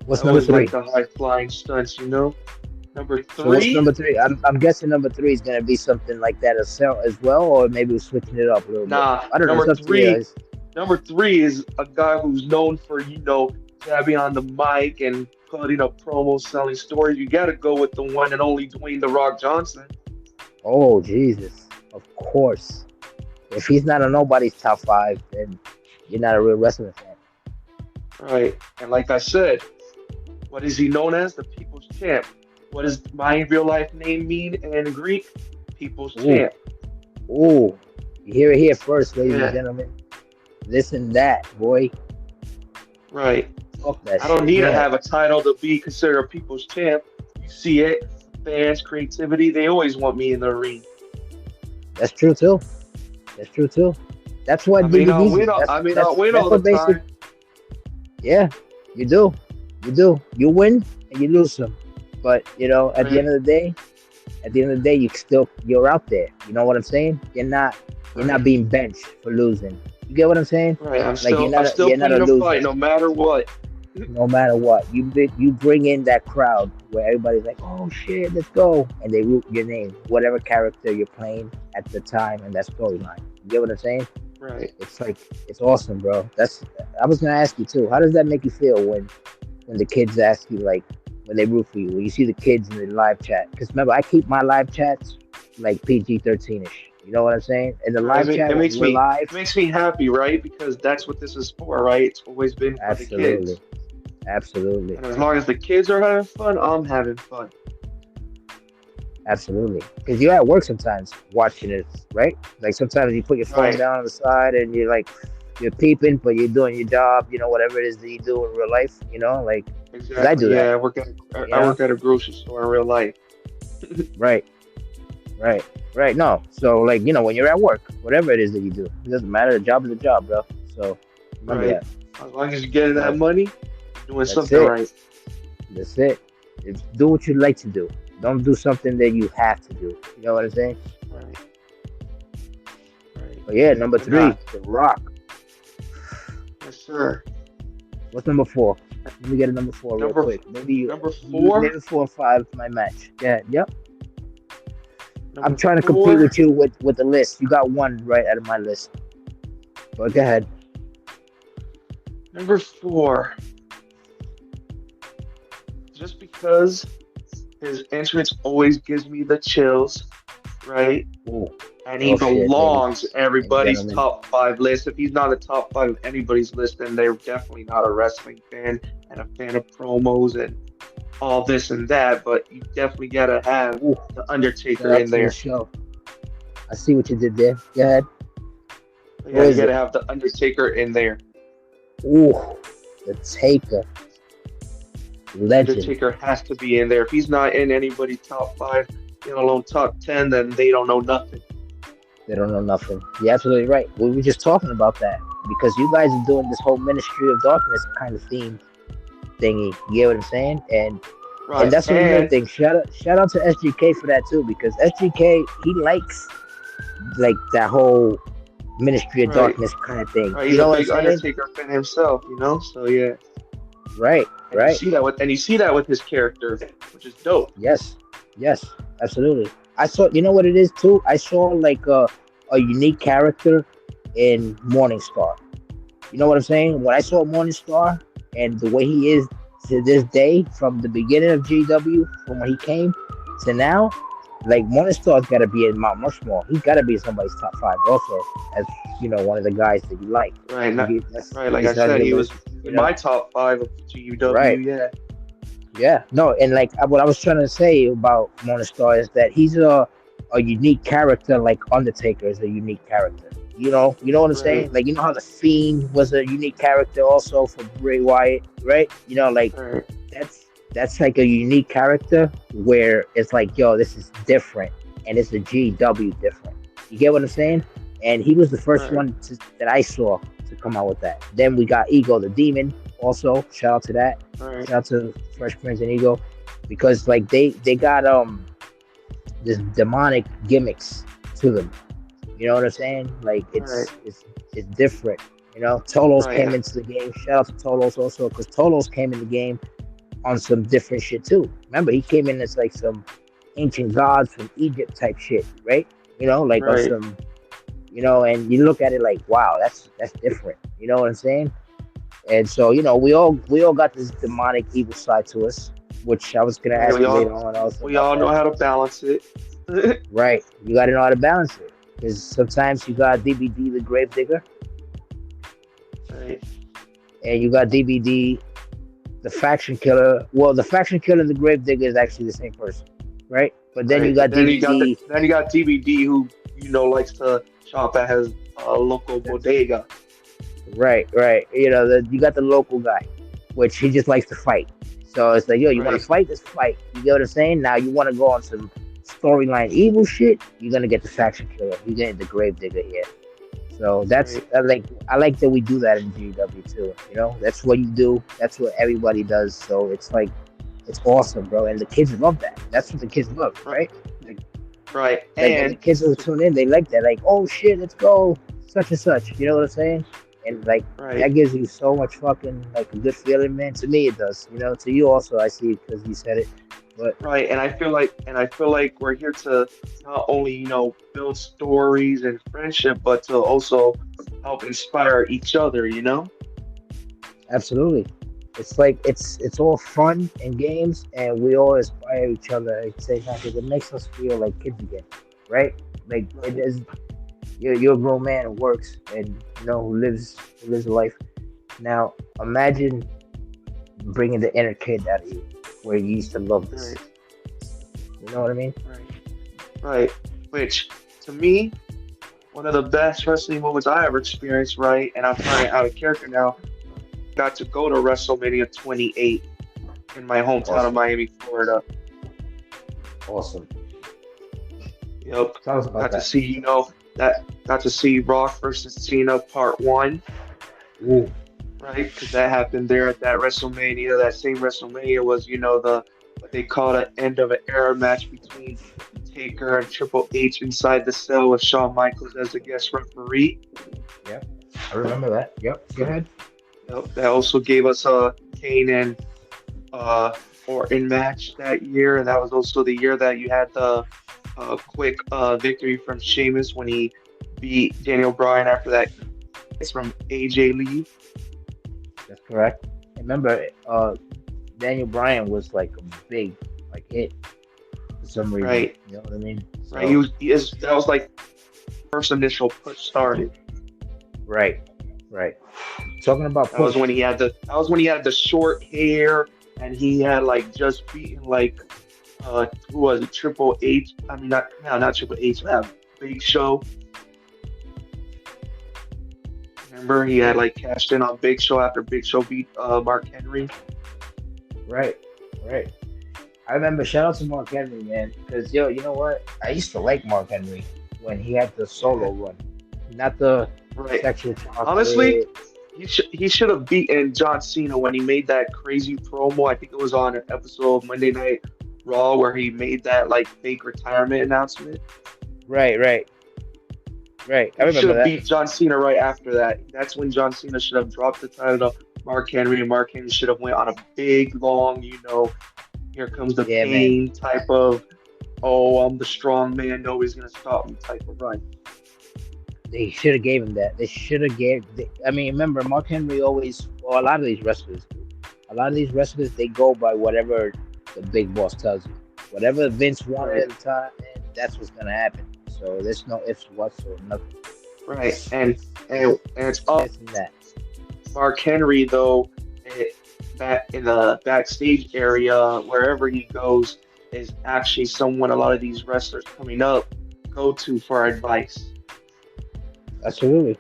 What's number always three? like the high flying stunts. Number So what's three? number three? I'm guessing number three is gonna be something like that as well, or maybe we're switching it up a little bit. Nah, I don't know. It's number up to you three. guys. Number three is a guy who's known for, jabbing on the mic and putting up promos, selling stories. You got to go with the one and only Dwayne The Rock Johnson. Oh Jesus! Of course. If he's not on nobody's top five, then you're not a real wrestling fan. Right. And like I said, what is he known as? The People's Champ. What does my real life name mean in Greek? People's Ooh, Champ. ooh! You hear it here first, ladies and Yeah, gentlemen. Listen, that boy. right. Fuck that I don't shit. need to Yeah, have a title to be considered a People's Champ. You see it. Fans, creativity, they always want me in the ring. that's true too. That's true too. That's I what may not DVDs. win all, I may not win That's all the what basic. time. Yeah, you do. You do. You win and you lose some. But at the Right, end of the day, you're out there. You know what I'm saying? You're not right, being benched for losing. You get what I'm saying? right. I'm Like still I'm still you're not a putting a loser fight no matter what. no matter what. You bring in that crowd where everybody's like, oh shit, let's go, and they root your name, whatever character you're playing at the time and that storyline. You get what I'm saying? Right. It's like it's awesome, bro. I was gonna ask you too. How does that make you feel when the kids ask you like when they root for you? When you see the kids in the live chat? Because remember, I keep my live chats like PG-13 ish. You know what I'm saying? In the Right. live chat It when makes we're me live, it makes me happy, right? Because that's what this is for, right? It's always been for the absolutely, kids. absolutely, And as long as the kids are having fun, I'm having fun. absolutely. Because you're at work sometimes watching it, right? Like sometimes you put your phone Right. down on the side and you're peeping, but you're doing your job. Whatever it is that you do in real life. Like because I do Exactly. that. Yeah, You I know, work at a grocery store in real life. right. Right, right. No, so like when you're at work, whatever it is that you do, it doesn't matter. The job is a job, bro. So remember Right. that. As long as you're getting that So money, you're doing that's something it. right. That's it. Do what you like to do. Don't do something that you have to do. You know what I'm saying? Right. Right. But yeah, number But nah, three, The Rock. yes, sir. What's number four? Let me get a number four real Number quick. Maybe you, number you four. maybe 4 or 5 my match. Yeah, yep. I'm Number trying to compete four. with you with the list. You got one right out of my list. But go ahead. Number four. Just because his entrance always gives me the chills, right? Ooh, And he oh shit, ladies belongs and everybody's gentlemen. top five list. If he's not a top five of anybody's list, then they're definitely not a wrestling fan and a fan of promos and all this and that. But you definitely gotta have Ooh, the shout Undertaker out in to the there. show. I see what you did there. Go ahead. Who Yeah, you is gotta it? have the Undertaker in there. Ooh, the Taker, legend. Undertaker has to be in there. If he's not in anybody's top five, let alone top 10, then they don't know nothing. They don't know nothing. You're absolutely right. We were just talking about that because you guys are doing this whole Ministry of Darkness kind of theme thingy. You get what I'm saying? And Right. that's another thing. Shout out to SGK for that too, because SGK he likes like that whole Ministry of Right. Darkness kind of thing. Right. You He's a know what I'm big saying? Undertaker fan himself. So yeah. Right, And you right. see that with his character, which is dope. Yes, yes, absolutely. I saw. You know what it is too. I saw like a unique character in Morningstar. You know what I'm saying? When I saw Morningstar and the way he is to this day, from the beginning of GW, from when he came to now, like Morningstar's got to be in Mount Rushmore. He's got to be in somebody's top five also, as one of the guys that you like. Right. Not, That's, right. Like I he's on said, your he was list. in my top five of GUW. Right, Yeah. Yeah, no, and like what I was trying to say about Morningstar is that he's a unique character. Like Undertaker is a unique character. You know what I'm saying? Right, Like you know how the Fiend was a unique character also for Bray Wyatt, right? Like right, that's like a unique character where it's like, yo, this is different, and it's a GW different. You get what I'm saying? And he was the first right, one that I saw to come out with that. Then we got Ego the Demon. Also, shout out to that. right, Shout out to Fresh Prince and Ego, because like they got this demonic gimmicks to them. You know what I'm saying? Like right, it's different. Tolos right, came into the game. Shout out to Tolos also, because Tolos came in the game on some different shit too. Remember, he came in as like some ancient gods from Egypt type shit, right? Like on right. some, and you look at it like, wow, that's different. You know what I'm saying? And so, we all got this demonic evil side to us, which I was gonna Right. ask you later on also We about all know that. how to balance it. Right. You gotta know how to balance it. Because sometimes you got DBD the Gravedigger, Right, and you got DBD the Faction Killer. Well, the Faction Killer and the Gravedigger is actually the same person, right? But then you right. got Then DBD. you got DVD who likes to shop at his local That's bodega. right. You got the local guy, which he just likes to fight. So it's like, yo, you want Right, to fight? Let's fight. You get what I'm saying? Now you want to go on some storyline evil shit? You're gonna get the Faction Killer. You're getting the Gravedigger here. So right, I like that we do that in GW too. That's what you do. That's what everybody does. So it's like it's awesome, bro. And the kids love that. That's what the kids love, right, right? Like, right. and the And kids who tune in, they like that. Like, oh shit, let's go, such and such. You know what I'm saying? And like right, that gives you so much fucking like a good feeling, man. To me, it does. To you also, I see it because you said it. But right. And I feel like we're here to not only, build stories and friendship, but to also help inspire each other, you know? absolutely, it's like it's all fun and games, and we all inspire each other at the same time because it makes us feel like kids again, right? Like it Right, is. You're a grown man who works and who lives a life. Now imagine bringing the inner kid out of you, where you used to love this. right, You know what I mean? right, right. Which to me, one of the best wrestling moments I ever experienced, right? And I'm turning out of character now. Got to go to WrestleMania 28 in my hometown of Awesome, Miami, Florida. awesome. Yep. Tell us about Got to that. see, that got to see Rock versus Cena part one, Ooh, right? Because that happened there at that WrestleMania. That same WrestleMania was, the what they call an end of an era match between Taker and Triple H inside the cell with Shawn Michaels as the guest referee. yep. I remember that. Yep. Go ahead. Yep. That also gave us a Kane and uh, Orton match that year, and that was also the year that you had the quick victory from Sheamus when he beat Daniel Bryan after that from AJ Lee. That's correct. Remember, Daniel Bryan was like a big like hit for some reason. Right, You know what I mean? right. So That was like first initial push started. right, right. Talking about That was when push. he had the short hair and he had like just beaten like who was it, Triple H? I mean, not no, not Triple H, Big Show. Remember, he had like cashed in on Big Show after Big Show beat Mark Henry. Right, right. I remember. Shout out to Mark Henry, man. Because yo, you know what? I used to like Mark Henry when he had the Yeah, solo run, not the right. sexual Honestly, chocolate. he should have beaten John Cena when he made that crazy promo. I think it was on an episode of Monday Night Raw where he made that like fake retirement announcement. Right, right, right. I He should remember have that. beat John Cena right after that. That's when John Cena should have dropped the title to Mark Henry, and Mark Henry should have went on a big, long, here comes the Yeah, man. pain type of, oh, I'm the strong man, nobody's gonna stop me type of run. They should have gave him that. They should have gave. I mean, remember, Mark Henry always. Well, a lot of these wrestlers do. A lot of these wrestlers they go by whatever the big boss tells you. Whatever Vince wanted Right, at the time, and that's what's gonna happen. So there's no ifs, whats, or nothing. right, and it's up This and that. Mark Henry though. It, the backstage area, wherever he goes, is actually someone a lot of these wrestlers coming up go to for advice. Absolutely.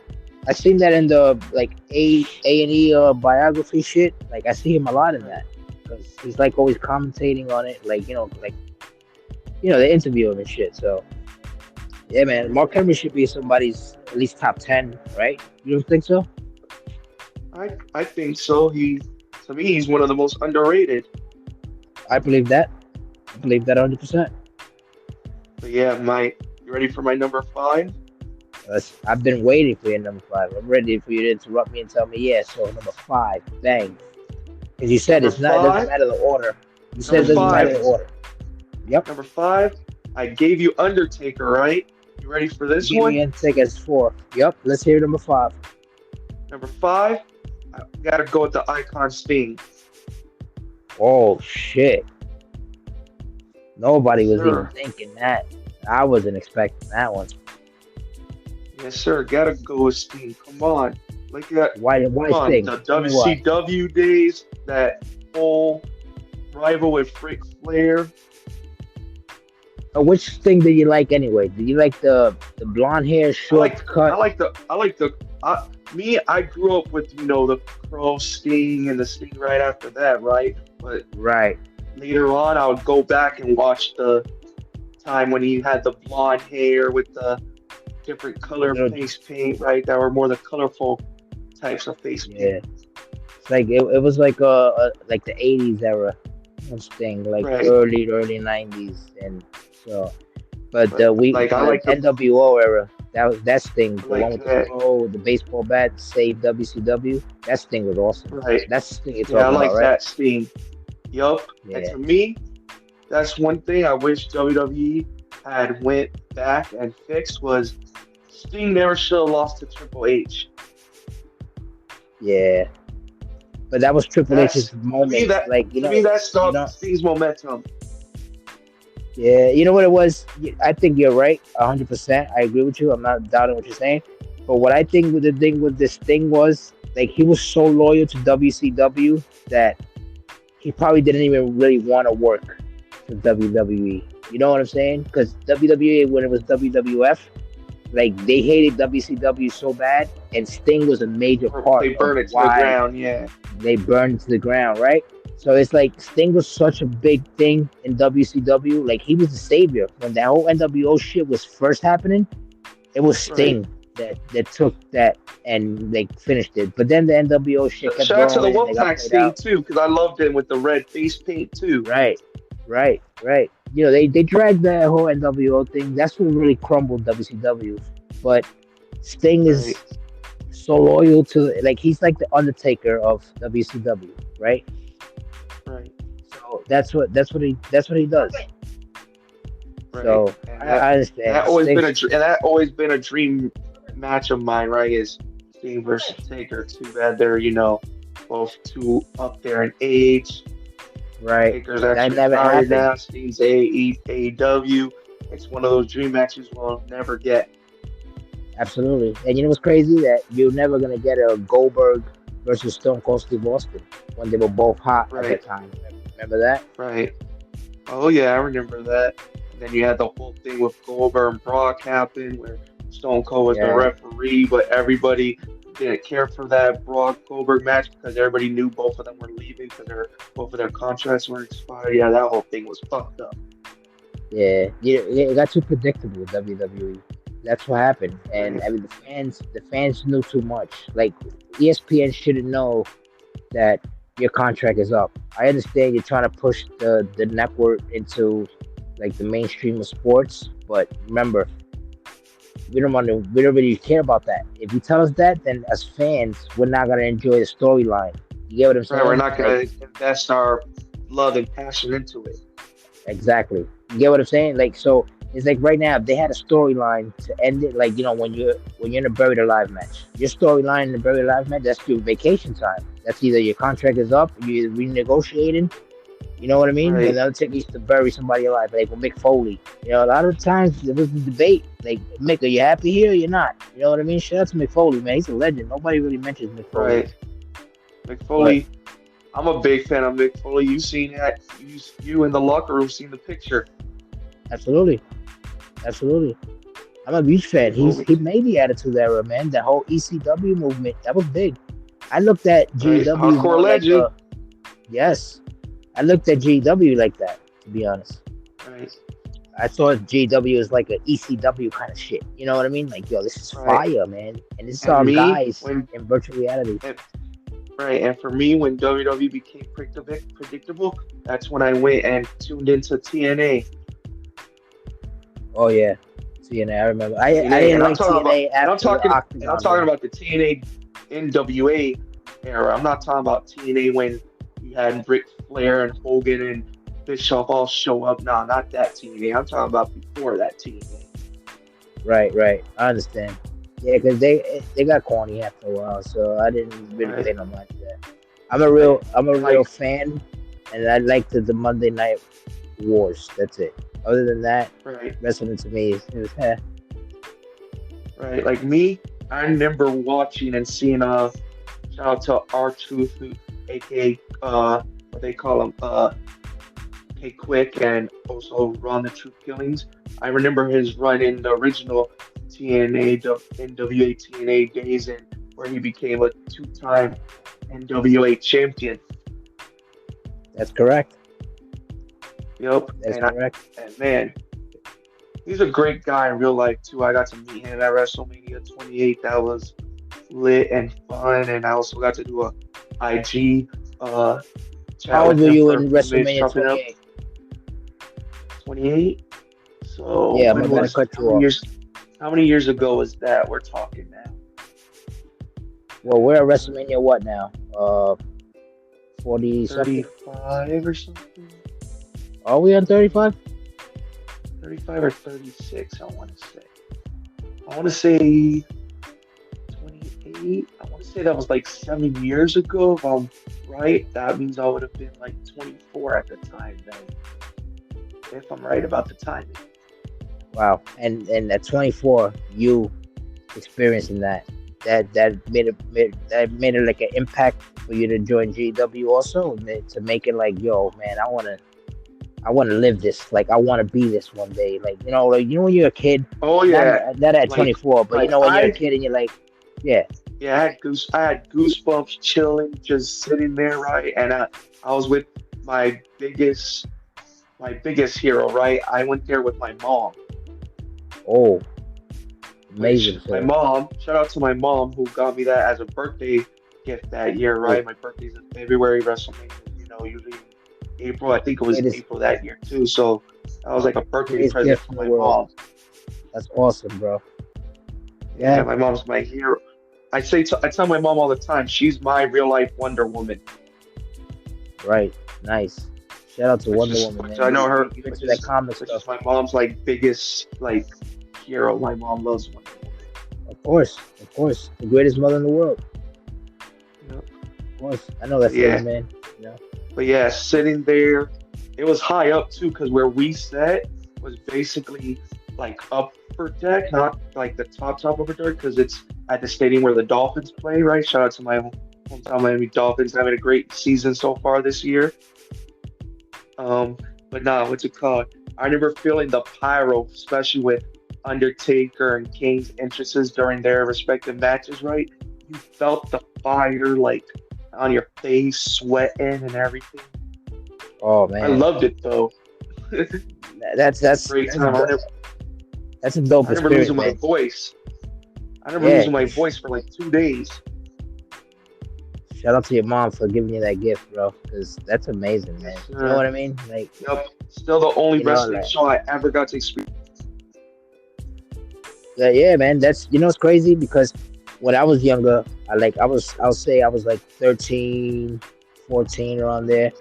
I seen that in the like A&E biography shit. Like I see him a lot in Right. that because he's like always commentating on it. Like like they interview him and shit. So yeah, man, Mark Henry should be somebody's at least top 10, right? You don't think so? I think so. To me, he's one of the most underrated. I believe that. I believe that 100%. But yeah, you ready for my number five? I've been waiting for your number five. I'm ready for you to interrupt me and tell me, yeah, so number five, bang. Because you said Number it's not, it doesn't five, matter the order. You said number it doesn't matter five, the order. Yep. number five. I gave you Undertaker, right? You ready for You this gave one? me in as four. Yep. Let's hear number five. Number five, I gotta go with the icon Sting. Oh, shit. Nobody Yes, was even sir. thinking that. I wasn't expecting that one. Yes, sir. Gotta go with Sting. Come on. Look at Why come on. Sting? The Tell me why. WCW days, that whole rival with Ric Flair. Which Sting did you like anyway? Did you like the blonde hair, I short like cut? I like the I grew up with the Crow Sting and the Sting right after that, right? But Right. later on I would go back and watch the time when he had the blonde hair with the different color Little, face paint, right? That were more the colorful types of face paint. yeah. It's like it was like like the 80s era of Sting, like Right. early 90s, and so. But Like I the like NWO era, that Sting, the one like with the that. crow, the baseball bat, save WCW. That Sting was awesome. Right. That's the Sting you're Yeah, I talking about, like right? that Sting. Yup. And Yeah, to me, that's one thing I wish WWE had went back and fixed was Sting never should have lost to Triple H. yeah. But that was Triple H's That's moment. Like to me that you stopped know, Sting's momentum. yeah. You know what it was? I think you're right, 100%. I agree with you. I'm not doubting what you're saying. But what I think with the thing with this thing was like he was so loyal to WCW that he probably didn't even really want to work for WWE. You know what I'm saying? Because WWE when it was WWF, like they hated WCW so bad, and Sting was a major part They of burn it to the why ground. Yeah. they burned to the ground, right? So it's like Sting was such a big thing in WCW. Like he was the savior when that whole NWO shit was first happening. It was Right. Sting that took that and like finished it. But then the NWO shit kept Shout out to the going and they got Wolfpack played Sting out. too, because I loved him with the red face paint too. Right, right. They dragged that whole NWO thing. That's what really crumbled WCW. But Sting is Right. so loyal to like he's like the Undertaker of WCW, right? Right. So that's what he does. Right. So And I understand. Sting, and that always been a dream match of mine, right? Is Sting versus Taker. Too bad they're both too up there in age. right? Taker's That actually never retired happened. now. Sting's AEW. It's one of those dream matches we'll never get. Absolutely. And you know what's crazy? That you're never gonna get a Goldberg versus Stone Cold Steve Austin when they were both hot at Right. that time. Remember that? Right. Oh yeah, I remember that. And then you had the whole thing with Goldberg and Brock happen, where Stone Cold was the Yeah, referee, but everybody didn't care for that Brock Goldberg match because everybody knew both of them were leaving because both of their contracts were expired. Yeah, that whole thing was fucked up. yeah. It got too predictable with WWE. That's what happened. And Right. I mean the fans knew too much. Like ESPN shouldn't know that your contract is up. I understand you're trying to push the network into like the mainstream of sports, but remember, we don't really care about that. If you tell us that, then as fans, we're not gonna enjoy the storyline. You get what I'm Right, we're saying? not Like gonna invest our love and passion into it. exactly. You get what I'm saying? Like so it's like right now, if they had a storyline to end it, like when you're in a buried alive match, your storyline in the buried alive match, that's your vacation time. That's either your contract is up, you're renegotiating. You know what I mean? Right, Another technique is to bury somebody alive, like with Mick Foley. A lot of times there was a debate, like Mick, are you happy here? Or you're not. You know what I mean? Shout out to Mick Foley, man. He's a legend. Nobody really mentions Mick Foley, right. but McFoley, I'm a big fan of Mick Foley. You seen that? You in the locker room seen the picture? Absolutely, absolutely. I'm a huge fan. Mick Foley, He made the Attitude Era, man. That whole ECW movement, that was big. I looked at right? GW Hardcore more like legend, a yes. I looked at GW like that, to be honest. right? I thought GW is like a ECW kind of shit. You know what I mean? Like, yo, this is Right. fire, man. And this is And our me guys when in virtual reality. and, right, and for me when WWE became predictable, that's when I went and tuned into TNA. Oh yeah, TNA. I remember. I TNA, didn't like TNA after and I'm Octagon talking though. about the TNA NWA era. I'm not talking about TNA when you had Ric Flair and Hogan and Bischoff all show up. No, not that TNA. I'm talking about before that TNA. Right, right. I understand. Yeah, because they got corny after a while, so I didn't really Right, pay no mind to that. right. I'm a And real like, fan, and I like the Monday Night Wars. That's it. Other than that, right, wrestling to me is right. Like me, I remember watching and seeing shout out to R Truth, aka what they call him, K Quick, and also Ron the Truth Killings. I remember his run in the original TNA, the NWA TNA days, and where he became a two-time NWA champion. that's correct. Yep, That's correct. and man, he's a great guy in real life too. I got to meet him at WrestleMania 28. That was lit and fun, and I also got to do a IG chat How old with were him you for a in few minutes, WrestleMania chopping up 28? 28. So Yeah, I'm when about to was cut you off. how many years ago was that we're talking now? Well, we're at WrestleMania what now? 40 something. 35 or something? Are we on 35? 35 or 36, I want to say. I want to say 28. I want to say that was like 7 years ago. If I'm right, that means I would have been like 24 at the time then, if I'm right about the timing. Wow. And at 24, you experiencing that made it like an impact for you to join GW also to make it like, yo, man, I want to live this. Like, I want to be this one day. Like, when you're a kid, Oh not yeah, not at like 24, but like when you're a kid and you're like, yeah, yeah, I had goosebumps chilling, just sitting there, right? And I was with my biggest my biggest hero, right? I went there with my mom, oh, which amazing, my sir. mom, shout out to my mom who got me that as a birthday gift that year, Oh, right? My birthday's in February, WrestleMania, usually April. I think it was greatest, April that year too. So that was like a birthday greatest present gift for in the my world. mom. That's awesome, bro. Yeah, Yeah, my mom's my hero. I tell my mom all the time, she's my real life Wonder Woman, right. Nice. Shout out to Wonder Woman, which man. I know her, You into that comic which is stuff? my mom's like biggest like hero. My mom loves Wonder Woman. Of course, the greatest mother in the world. You know? Of course, I know that But feeling, yeah, man. You know, but yeah, sitting there, it was high up too, because where we sat was basically like upper deck, not like the top upper deck, because it's at the stadium where the Dolphins play, right? Shout out to my hometown Miami Dolphins having a great season so far this year. Um, but nah, what's it called? I remember feeling the pyro, especially with Undertaker and Kane's entrances during their respective matches, right? You felt the fire like on your face, sweating and everything. oh I man, loved it though. that's that's Great that's time. that's a dope I remember experience, losing my man. voice. I remember Yeah, losing my voice for like 2 days. shout out to your mom for giving you that gift, bro. Because that's amazing, man. Yes, You know what sir. I mean? Like, Yep. Still the only wrestling like, show I ever got to experience. yeah, man. That's it's crazy because when I was younger, I'll say I was like 13, 14 around there,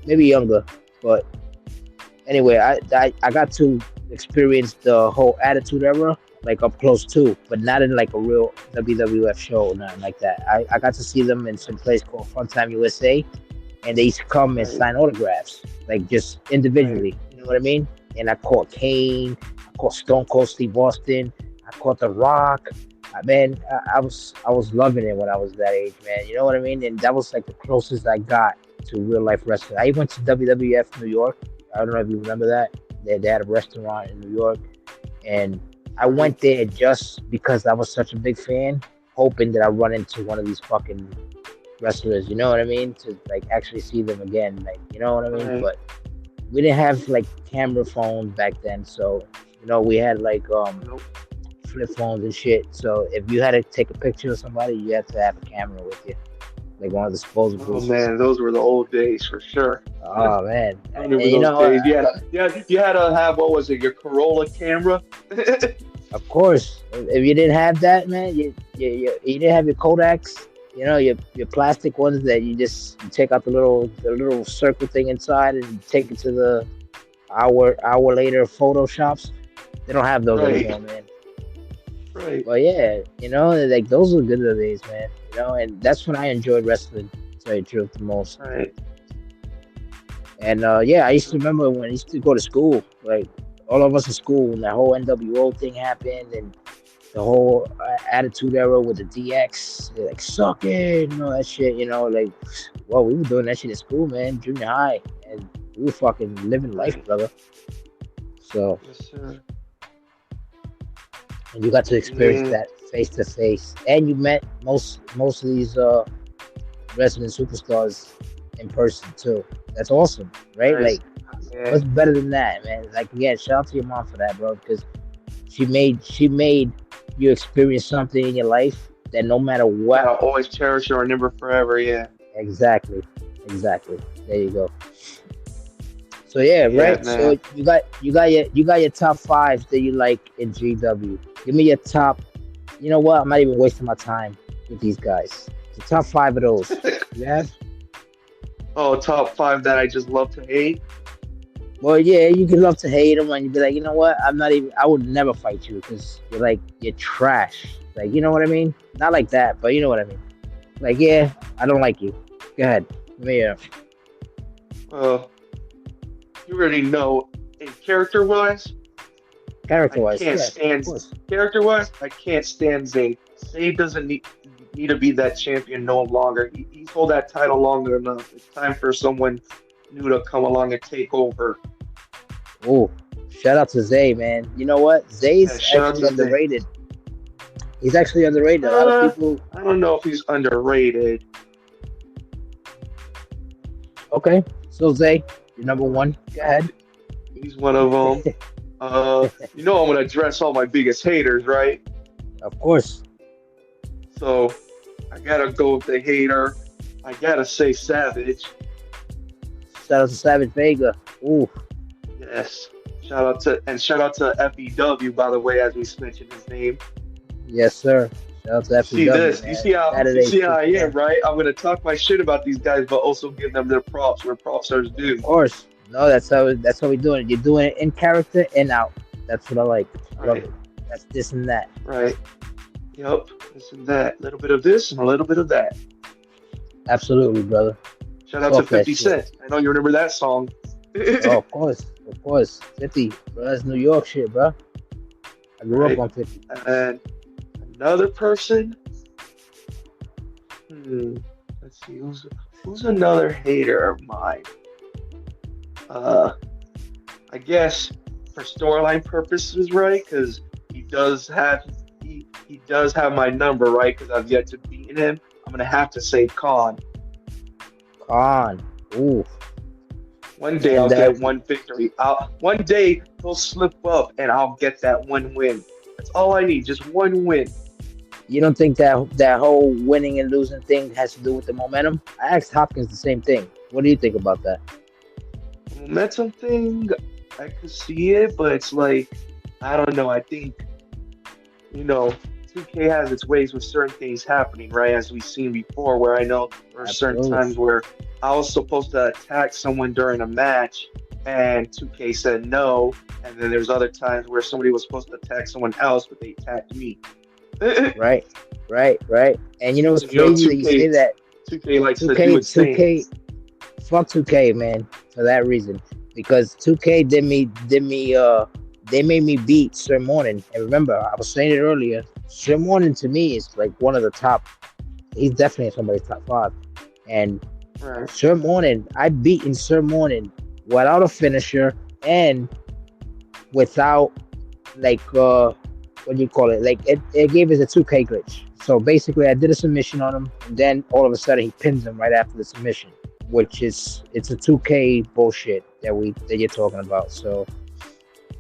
maybe younger. But anyway, I got to experience the whole Attitude Era like up close too, but not in like a real WWF show or nothing like that. I got to see them in some place called Funtime USA, and they used to come and Right, sign autographs, like just right, individually. You know what I mean? And I caught Kane, I caught Stone Cold Steve Austin, I caught The Rock. Man, I was loving it when I was that age, man. You know what I mean? And that was like the closest I got to real life wrestling. I went to WWF New York. I don't know if you remember that. They had a restaurant in New York, and I Right. went there just because I was such a big fan, hoping that I run into one of these fucking wrestlers. You know what I mean? To like actually see them again. Like you know what I mean? Right. But we didn't have like camera phones back then, so we had like Nope. flip phones and shit. So if you had to take a picture of somebody, you had to have a camera with you, like one of the Oh disposables. man, those were the old days for sure. Oh man, I and remember those days. You had to have what was it? Your Corolla camera. of course, if you didn't have that, man, you didn't have your Kodaks. Your plastic ones that you take out the little circle thing inside and you take it to the hour later photoshops. They don't have those Right. anymore, man. Right. But yeah, like those are good old days, man. And that's when I enjoyed wrestling, to tell you the truth, the most. Right. And yeah, I used to remember when I used to go to school, like all of us in school, when that whole NWO thing happened and the whole Attitude Era with the DX, they're like suck it, that shit. Like, well, we were doing that shit in school, man, junior high, and we were fucking living life, Right. brother. So, Yes, sir. and you got to experience Yeah. that face to face, and you met most of these wrestling superstars in person too. That's awesome, right? Right. Like, Yeah. what's better than that, man? Like, again, shout out to your mom for that, bro, because she made you experience something in your life that no matter That what. I'll always cherish and remember forever. Yeah. Exactly. There you go. So yeah, Yeah, right. man. So you got your top five that you like in GW. Give me your top. You know what? I'm not even wasting my time with these guys. The top five of those. Yeah. Oh, top five that I just love to hate. Well, yeah, you can love to hate them, and you'd be like, you know what? I'm not even. I would never fight you because you're trash. Like, you know what I mean? Not like that, but you know what I mean. Like, yeah, I don't like you. Go ahead. Yeah. Uh, you already know. In character-wise, Character I wise, can't yes, of stand. course. Character-wise, I can't stand Zayn. Zayn doesn't need to be that champion no longer. He's hold that title longer enough. It's time for someone new to come along and take over. Oh, shout out to Zay, man. You know what? Yeah, Zay's shout out actually to Zayn. underrated. He's actually underrated. A lot of Uh, people. I don't know if he's underrated. Okay, so Zay, you're number one. Go ahead. He's one of them. I'm gonna address all my biggest haters, right? Of course. So I gotta go with the hater. I gotta say Savage. Shout out to Savage Vega. Ooh, Yes. Shout out to FEW, by the way, as we mentioned his name. yes, sir. Shout out to See FEW, this? You man. see how you Saturday, see how 6 I am, p.m. right? I'm gonna talk my shit about these guys, but also give them their props where props are Of due. course. No, that's how we doing it. You're doing it in character and out. That's what I like. Love Right, it. That's this and that. right. Yup. This and that. A little bit of this and a little bit of that. Absolutely, brother. Shout out to Talk that 50 shit. Cent. I know you remember that song. Oh, of course. 50, bro. That's New York shit, bro. I grew up Right. on 50. And another person. Let's see. Who's another hater of mine? Uh, I guess for storyline purposes, right? Because he does have my number, right? Because I've yet to beat him. I'm gonna have to say Khan. Khan. Ooh. One day And I'll get one victory. One day he'll slip up and I'll get that one win. That's all I need, just one win. you don't think that whole winning and losing thing has to do with the momentum? I asked Hopkins the same thing. What do you think about that? Momentum thing, I could see it, but it's like I don't know. I think you know, 2K has its ways with certain things happening, right? As we've seen before, where I know there are certain Absolutely. times where I was supposed to attack someone during a match, and 2K said no, and then there's other times where somebody was supposed to attack someone else, but they attacked me. Right, right. And you know what's You know, crazy that you say 2K, that 2K likes to do 2K, its thing. 2K, fuck 2K, man, for that reason. Because 2K they made me beat Sir Morning. And remember, I was saying it earlier. Sir Morning to me is like one of the top. He's definitely in somebody's top five. And Right. Sir Morning, I beaten Sir Morning without a finisher and without like what do you call it? Like it gave us a 2K glitch. So basically I did a submission on him and then all of a sudden he pins him right after the submission, which is it's a 2K bullshit that you're talking about. So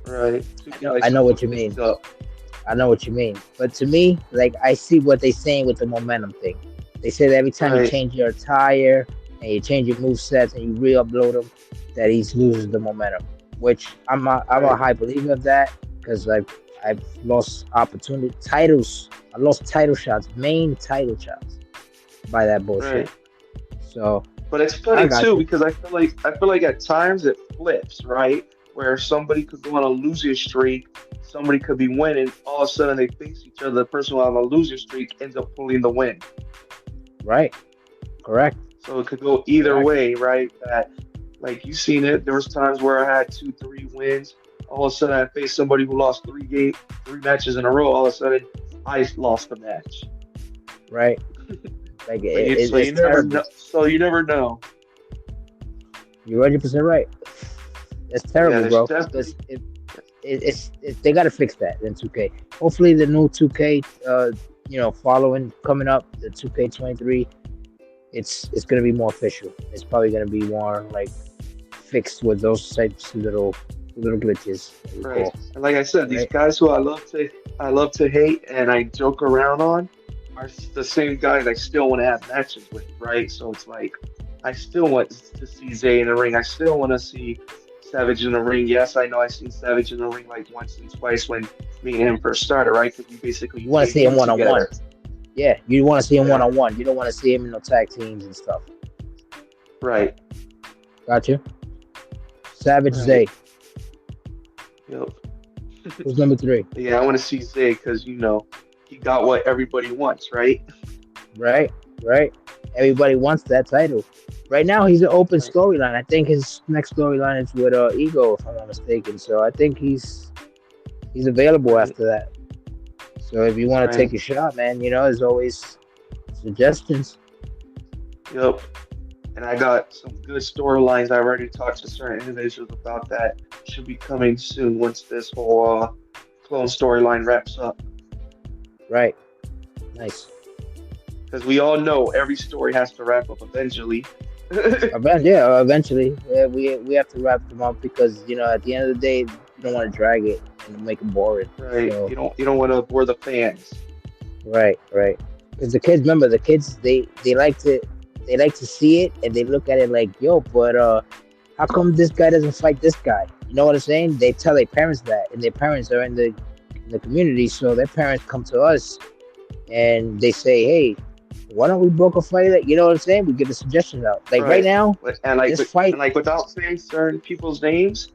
Right. 2K I likes to know what fuck you mean. things up. I know what you mean. But to me, like I see what they're saying with the momentum thing. They say that every time you Right. change your attire and you change your move sets and you re-upload them, that he loses the momentum. Which I'm a Right. high believer of that because I've lost opportunity titles. I lost title shots, main title shots by that bullshit. Right. So But it's I funny got too you. because I feel like at times it flips, right? Where somebody could go on a losing streak, somebody could be winning, all of a sudden they face each other. The person on a losing streak ends up pulling the win. Right. Correct. So it could go either Correct. way, right? That like you seen it. There was times where I had two, three wins. All of a sudden I faced somebody who lost three matches in a row. All of a sudden I lost the match. Right. Like So you it's never know. terrible. So you never know. You're 100% right. That's Yeah, terrible, there's bro. definitely Because they got to fix that in 2K. Hopefully, the new 2K, following coming up, the 2K23, it's gonna be more official. It's probably gonna be more like fixed with those types of little glitches that we right. call, And like I said, these right? guys who I love to hate and I joke around on are the same guys I still want to have matches with, right? So it's like I still want to see Zay in the ring. I still want to see Savage in the ring. Yes, I know I've seen Savage in the ring like once and twice when me and him first started, right? Because we basically You want to see him debuted one on one. together. Yeah, you want to see him one Yeah, on one. You don't want to see him in no tag teams and stuff. right, Got you. Savage right. Zay. Yep. Who's number three? Yeah, I want to see Zay because he got what everybody wants, right? Right, right. Everybody wants that title. Right now, he's an open Right, storyline. I think his next storyline is with Ego, if I'm not mistaken. So I think he's available right, after that. So if you want to take right. a shot, man, there's always suggestions. Yep. And I got some good storylines. I already talked to certain individuals about that. Should be coming soon once this whole clone storyline wraps up. Right. Nice. Because we all know every story has to wrap up eventually. Yeah, eventually, yeah, we have to wrap them up because at the end of the day, you don't want to drag it and make it boring. Right. So You don't want to bore the fans. right, right. Because the kids, remember, the kids they like to see it and they look at it like, yo, but how come this guy doesn't fight this guy? You know what I'm saying? They tell their parents that, and their parents are in the community, so their parents come to us and they say, hey, why don't we book a fight? You know what I'm saying? We get the suggestions out. Like right Right. now, And like this fight, and like without saying certain people's names,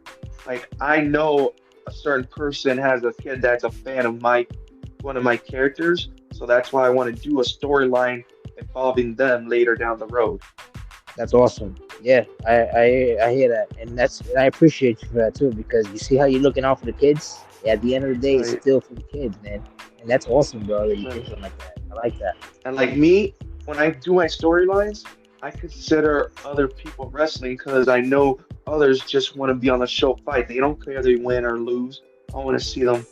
like I know a certain person has a kid that's a fan of my one of my characters, so that's why I want to do a storyline involving them later down the road. that's awesome. Yeah, I hear that, and I appreciate you for that too because you see how you're looking out for the kids. At the end of the day, it's Right. still for the kids, man, and that's awesome, bro. That you Right. thinking like that. I like that. And like me, when I do my storylines, I consider other people wrestling because I know others just want to be on the show fight. They don't care if they win or lose. I want to see them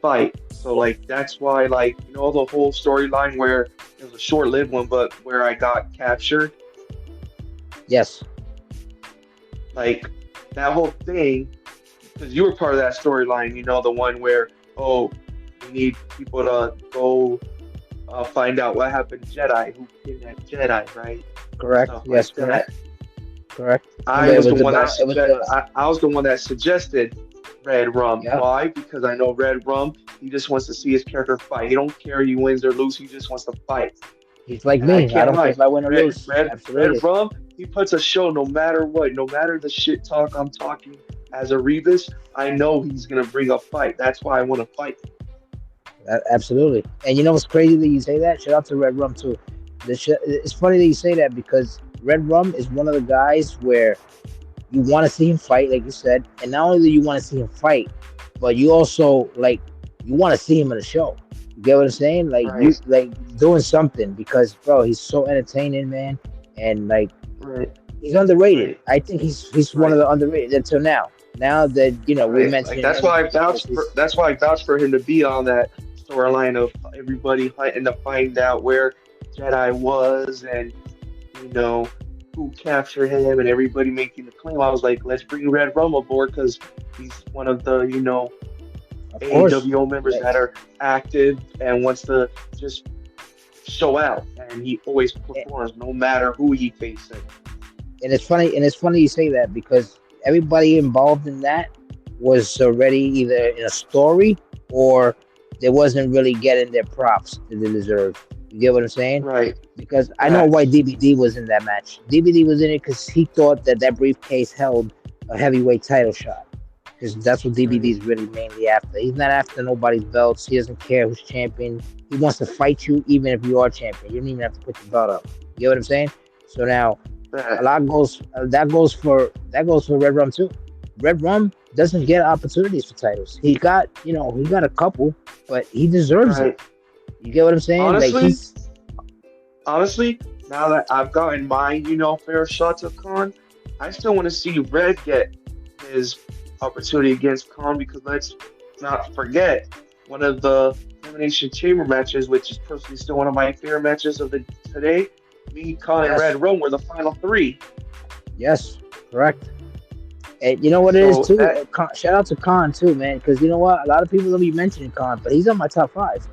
fight. So like that's why like the whole storyline where it was a short-lived one, but where I got captured, Yes, like that whole thing, because you were part of that storyline. The one where oh we need people to go find out what happened to Jedi, who kidnapped Jedi, right? correct. Stuff like Yes, correct. that. Correct. I Remember, it was the was one that about it was suggest I was the one that suggested Red Rum. yeah. Why? Because I know Red Rum. He just wants to see his character fight. He don't care if he wins or loses. He just wants to fight. He's like And I me. I can't don't care lie. if I win or Red lose. Red Absolutely. Red Rum. He puts a show no matter what. No matter the shit talk I'm talking as a Rebus. I know he's gonna bring a fight. That's why I want to fight. Absolutely. And you know what's crazy that you say that? Shout out to Red Rum too. It's funny that you say that because Red Rum is one of the guys where you want to see him fight, like you said, and not only do you want to see him fight, but you also you want to see him in a show. You get what I'm saying? Like you Right. like doing something because bro, he's so entertaining, man, and like right, he's underrated. right, I think he's one of right, the underrated until now. Now that we right. Like mentioned him as his that's why I vouched for him to be on that storyline of everybody fighting to find out where Jedi was and you know who captured him and everybody making the claim. I was like, let's bring Red Rum aboard because he's one of the of course. AWO members Like, that are active and wants to just show out, and he always performs no matter who he faces. and it's funny you say that because everybody involved in that was already either in a story or they wasn't really getting their props that they deserve. You get what I'm saying? Right. Because I know why Facts. DBD was in that match. DBD was in it because he thought that that briefcase held a heavyweight title shot. Because that's what DBD Right. is really mainly after. He's not after nobody's belts. He doesn't care who's champion. He wants to fight you even if you are champion. You don't even have to put your belt up. You get what I'm saying? So now a Facts. lot goes that goes for Red Rum too. Red Rum doesn't get opportunities for titles. He got a couple, but he deserves it. Right. You get what I'm saying? Like Honestly, he's honestly, now that I've gotten my, fair shots of Khan, I still want to see Red get his opportunity against Khan because let's not forget one of the Elimination Chamber matches, which is personally still one of my favorite matches of the today. Me, Khan, and yes, Red Rum were the final three. yes, correct. And you know what it is So too. that Shout out to Khan too, man. Because you know what, a lot of people don't be mentioning Khan, but he's on my top five.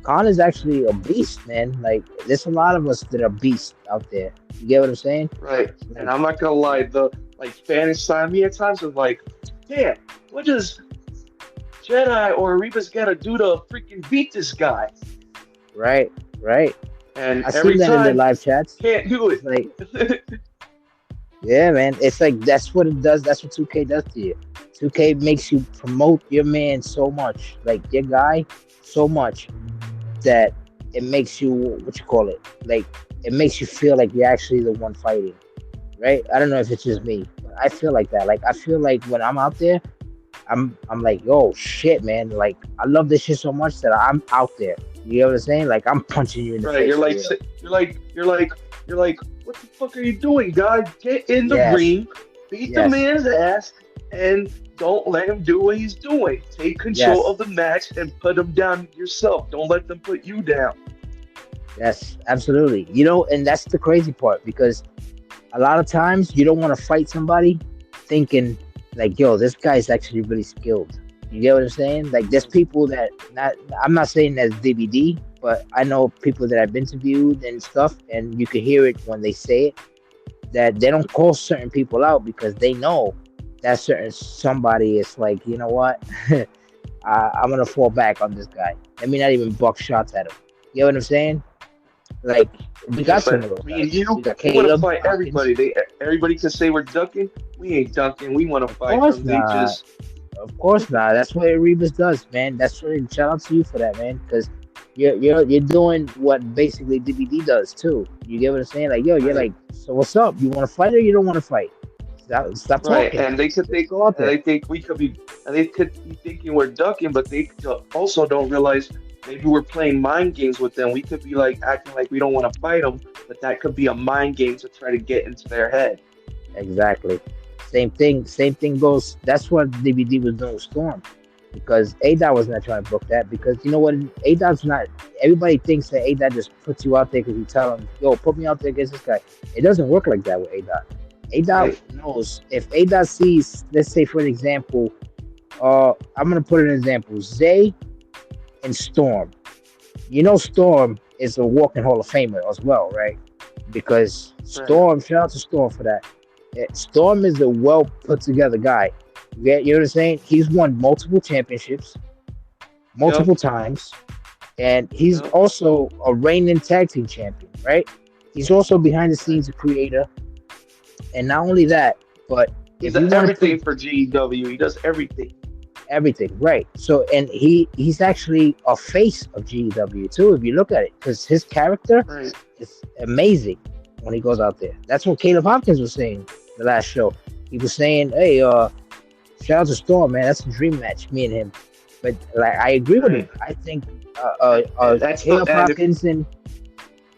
Khan is actually a beast, man. Like there's a lot of us that are beasts out there. You get what I'm saying? right, and Like, I'm not gonna lie, the like Spanish side of me at times was like, damn, what does Jedi or Reba's gotta do to freaking beat this guy? right, right. And I seen every that in the time, live chats. can't do It's like, it. yeah, man. It's like that's what it does. That's what 2K does to you. 2K makes you promote your man so much, like your guy, so much that it makes you what you call it, like it makes you feel like you're actually the one fighting, right? I don't know if it's just me, but I feel like that. Like I feel like when I'm out there, I'm like, yo, shit, man. Like I love this shit so much that I'm out there. You know what I'm saying? Like I'm punching you in the Right, face for real. you're like, what the fuck are you doing, guy? Get in the Yes, ring, beat the yes, man's ass, and don't let him do what he's doing. Take control yes, of the match and put him down yourself. Don't let them put you down. yes, absolutely. And that's the crazy part because a lot of times you don't want to fight somebody thinking like, yo, this guy's actually really skilled. You get what I'm saying? Like there's people that not I'm not saying that's DBD, but I know people that I've interviewed and stuff, and you can hear it when they say it that they don't call certain people out because they know that certain somebody is like, you know what, I'm gonna fall back on this guy. Let me not even buck shots at him. You know what I'm saying? Like we Yeah, got some of but those me and guys. you, We got we want to Caleb fight Hopkins. everybody. Everybody can say we're ducking. We ain't ducking. We want to Of fight course them. They not. just Of course not. That's what Rebus does, man. That's what. Shout out to you for that, man. Because you're doing what basically DBD does too. You get what I'm saying? Like, yo, you're right, like, so what's up? You want to fight or you don't want to fight? Stop right, talking. and they could Let's think, go out and there. they think we could be, and they could be thinking we're ducking, but they also don't realize maybe we're playing mind games with them. We could be like acting like we don't want to fight them, but that could be a mind game to try to get into their head. Exactly. Same thing. Same thing goes. That's what DBD was doing with Storm. Because A Dot was not trying to book that. Because you know what? A Dot's not. Everybody thinks that A Dot just puts you out there because you tell him, yo, put me out there against this guy. It doesn't work like that with A Dot. A Dot Right, knows if A Dot sees, let's say for an example, I'm gonna put an example, Zay and Storm. You know, Storm is a walking Hall of Famer as well, right? Because right, Storm, shout out to Storm for that. Storm is a well put together guy. You know what I'm saying? He's won multiple championships, yep, multiple times, and he's yep. also a reigning tag team champion, right? He's also behind the Right. scenes a creator, and not only that, but He if does you want to put everything for GEW. He does everything. everything right, so and he's actually a face of GW too. If you look at it, because his character Right, is amazing when he goes out there. That's what Caleb Hopkins was saying the last show. He was saying, "Hey, shout out to Storm, man. That's a dream match, me and him." But like, I agree with him. right. I think And that's the Caleb and if Hopkins and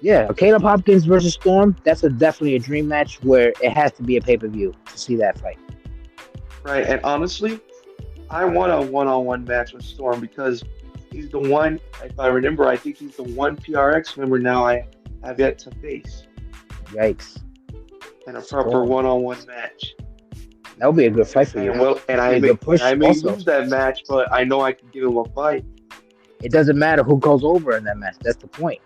Yeah, Caleb Hopkins versus Storm. That's definitely a dream match where it has to be a pay per view to see that fight. right? And honestly, I want a one-on-one match with Storm because he's the one. If I remember, I think he's the one PRX member now I have yet to face Yikes! in a proper Storm. one-on-one match. That would be a good fight for you. And well, Be a good and push. I may Also, lose that match, but I know I can give him a fight. it doesn't matter who goes over in that match. That's the point.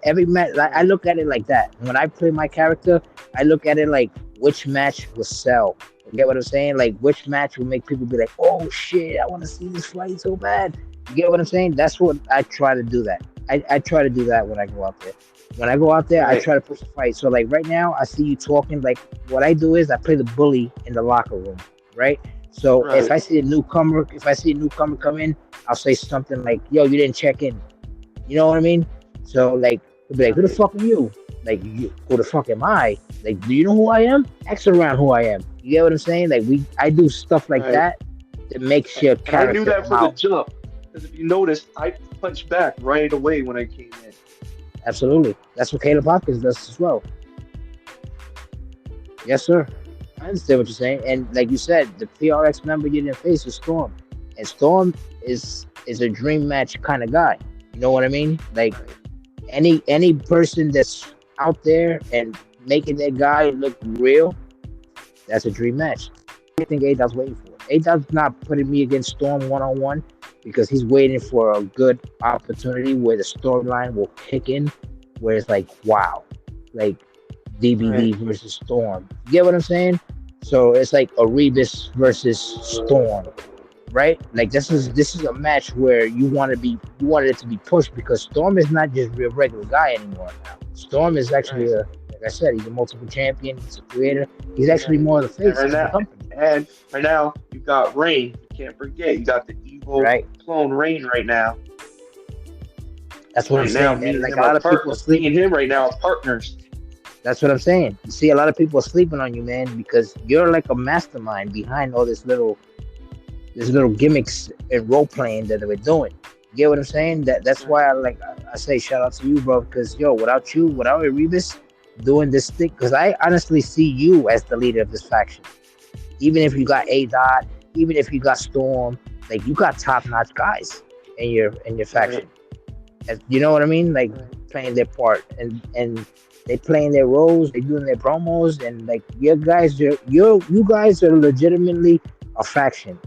Every match, I Right, look at it like that. When I play my character, I look at it like which match will sell. You get what I'm saying? Like which match will make people be like, "Oh shit, I want to see this fight so bad." You get what I'm saying? That's what I try to do. That I try to do that when I go out there. When I go out there, I right, try to push the fight. So like right now, I see you talking. Like what I do is I play the bully in the locker room, right? So right, if I see a newcomer come in, I'll say something like, "Yo, you didn't check in." You know what I mean? So like, he'll be like, "Who the right, fuck are you?" Like, who the fuck am I? Like, do you know who I am? Ask around who I am. You get what I'm saying? Like, I do stuff like right. that that makes your And I knew character that come for the out. jump because if you noticed, I punched back right away when I came in. Absolutely. That's what Caleb Hopkins does as well. Yes, sir. I understand what you're saying. And like you said, the PRX member you didn't face was Storm. And Storm is a dream match kind of guy. You know what I mean? Like Right, any person that's out there and making that guy look real, that's a dream match. I think A-Dot's waiting for. A-Dot's not putting me against Storm one on one because he's waiting for a good opportunity where the storyline will kick in, where it's like, wow, like right, DBD versus Storm. You get what I'm saying? So it's like a Rebus versus Storm, right? Like right, this is a match where you wanted it to be pushed because Storm is not just a regular guy anymore now. Storm is actually right, like I said, he's a multiple champion, he's a creator, he's actually right. more of the And face of the company. right now you got Rain. You can't forget you got the evil Right? clone Rain right now. That's what I'm Right now, saying, man. me and Like him a are lot of people are me sleep. and him right now are partners. That's what I'm saying. You see, a lot of people are sleeping on you, man, because you're like a mastermind behind all this little gimmicks and role playing that we're doing. You get what I'm saying? That's Right, why I say shout out to you, bro, because yo, without you, without Erebus doing this thing, because I honestly see you as the leader of this faction. Even if you got A Dot, even if you got Storm, like you got top notch guys in your right, faction. You know what I mean? Like right, playing their part and they playing their roles, they doing their promos, and like you guys are legitimately a faction.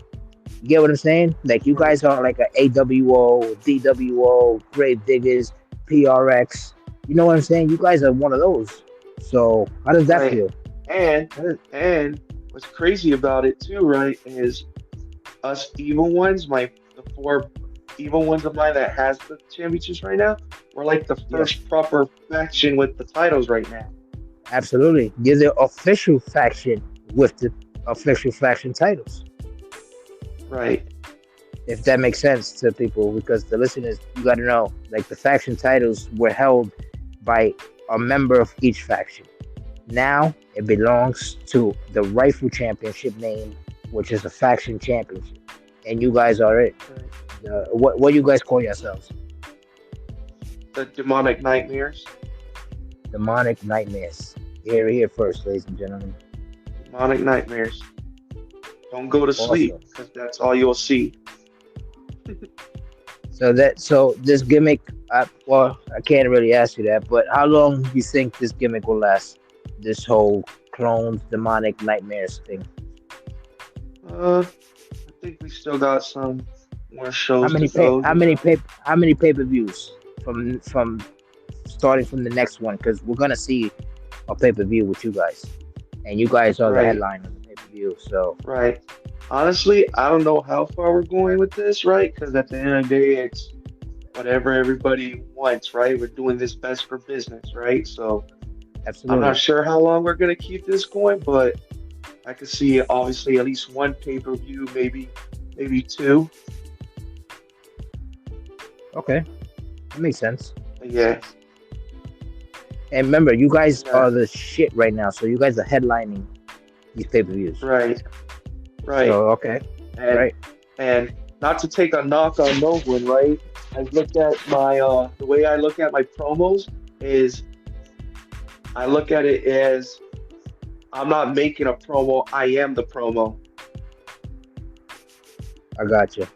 You get what I'm saying? Like you right, guys are like a AWO, DWO, Grave Diggers, PRX. You know what I'm saying? You guys are one of those. So how does that right. feel? And How does- and what's crazy about it too, right, is us evil ones, the four evil ones of mine that has the championships right now, we're like the yeah, first proper faction with the titles right now. absolutely. You're the official faction with the official faction titles. Right, If that makes sense to people, because the listeners, you got to know, like the faction titles were held by a member of each faction. Now it belongs to the rightful championship name, which is the faction championship, and you guys are it. right. What you guys call yourselves? The demonic nightmares, Demonic Nightmares. Here first, ladies and gentlemen. demonic nightmares. Don't go to sleep Awesome. because that's all you'll see. So this gimmick, well, I can't really ask you that, but how long do you think this gimmick will last? This whole clones, demonic nightmares thing. I think we still got some more shows to go, How many pay-per-views from starting from the next one? Because we're gonna see a pay-per-view with you guys, and you guys are the Right, headline of the pay-per-view. So right. Honestly, I don't know how far we're going with this, right? Because at the end of the day, it's whatever everybody wants, right? We're doing this best for business, right? So I'm not absolutely. sure how long we're gonna keep this going, but I could see obviously at least one pay-per-view, maybe two. Okay, that makes sense. But yeah, And remember, you guys yeah, are the shit right now. So you guys are headlining these pay-per-views. right, right. So okay, And right. and not to take a knock on no one, right? I look at my the way I look at my promos is I look at it as I'm not making a promo, I am the promo, I got you.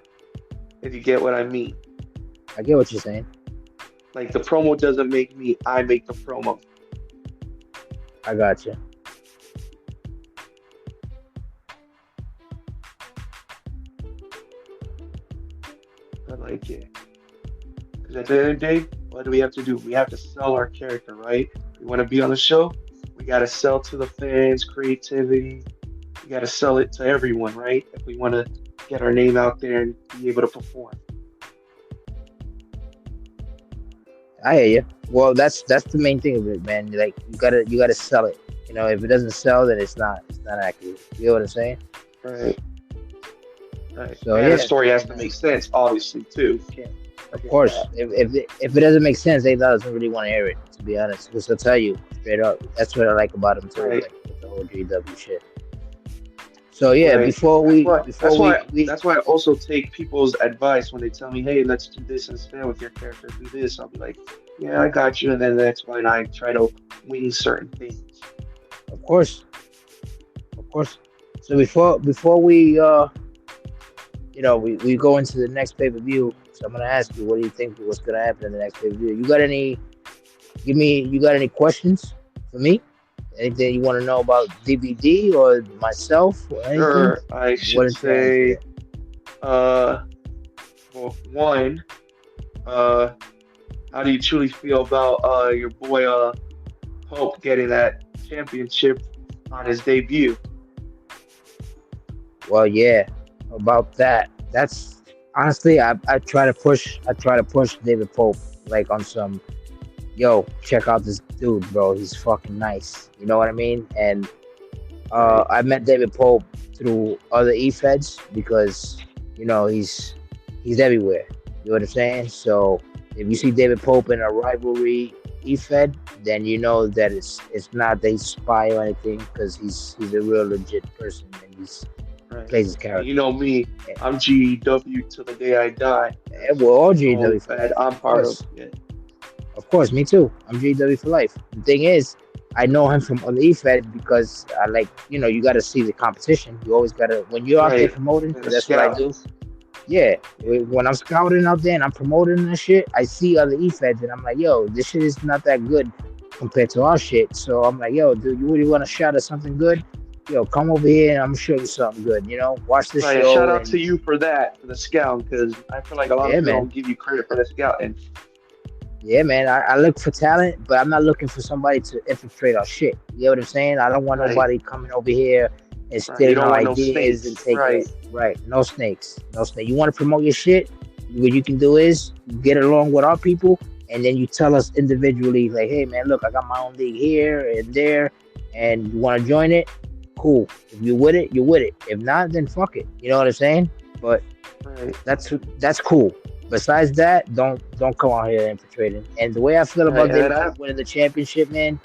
if you get what I mean. I get what you're saying. Like the promo doesn't make me, I make the promo. I got you. I like it. Because at the end of the day, what do we have to do? We have to sell our character, right? We want to be on the show. We got to sell to the fans, creativity. We got to sell it to everyone, right? If we want to get our name out there and be able to perform. I hear you. Well, that's the main thing of it, man. Like you gotta sell it. You know, if it doesn't sell, then it's not accurate. You know what I'm saying? Right, right. So And the yeah, story has to make sense, obviously, too. Can't of forget course. that. If it doesn't make sense, they doesn't really want to hear it. To be honest, because I'll tell you straight up, that's what I like about them too. Right, Like with the whole GW shit. So yeah, right. before That's we why. before That's we why. we That's why I also take people's advice when they tell me, "Hey, let's do this instead with your character. Do this." I'll be like, "Yeah, I got you." And then that's when I try to wing certain things. of course, of course. So before we go into the next pay per view. So I'm gonna ask you, what do you think what's gonna happen in the next pay per view? You got any questions for me? Anything you want to know about DBD or myself or anything? Sure, I What should is your answer say, there? uh, well, one, uh, how do you truly feel about your boy Pope getting that championship on his debut? Well, yeah, about that. That's honestly, I try to push David Pope like on some, yo, check out this dude, bro. He's fucking nice. You know what I mean? And Right, I met David Pope through other Efeds because he's everywhere. You know what I'm saying? So if you see David Pope in a rivalry Efed, then you know that it's not that he's spy or anything because he's a real legit person and he right. plays his And you character. know me, I'm GEW till the day I die. And That's we're all the whole GW for fad life, I'm of part of. course. Yeah, Of course, me too. I'm GW for life. The thing is, I know him from other EFED because I like, you got to see the competition. You always got to, when you're out there right. promoting, And because the that's what I do. scouts. Yeah, Yeah, when I'm scouting out there and I'm promoting that shit, I see other EFEDs and I'm like, yo, this shit is not that good compared to our shit. So I'm like, yo, dude, you really want a shot at something good? Yo, come over here and I'm gonna show you something good. Watch the right. And shout show out to and you for that, for the scout, because I feel like a lot of yeah, people man. don't give you credit for the scouting. Yeah, man. I look for talent, but I'm not looking for somebody to infiltrate our shit. You know what I'm saying? I don't want Right, nobody coming over here and right. You stealing don't our want no ideas and snakes. taking Right, us. Right. No snakes. No snake. You want to promote your shit? What you can do is you get along with our people and then you tell us individually, like, hey, man, look, I got my own league here and there, and you want to join it? Cool. If you're with it, you're with it. If not, then fuck it. You know what I'm saying? But right, that's cool. Besides that, don't come out here infiltrating. And the way I feel right. about And then David I, Pope winning the championship, man,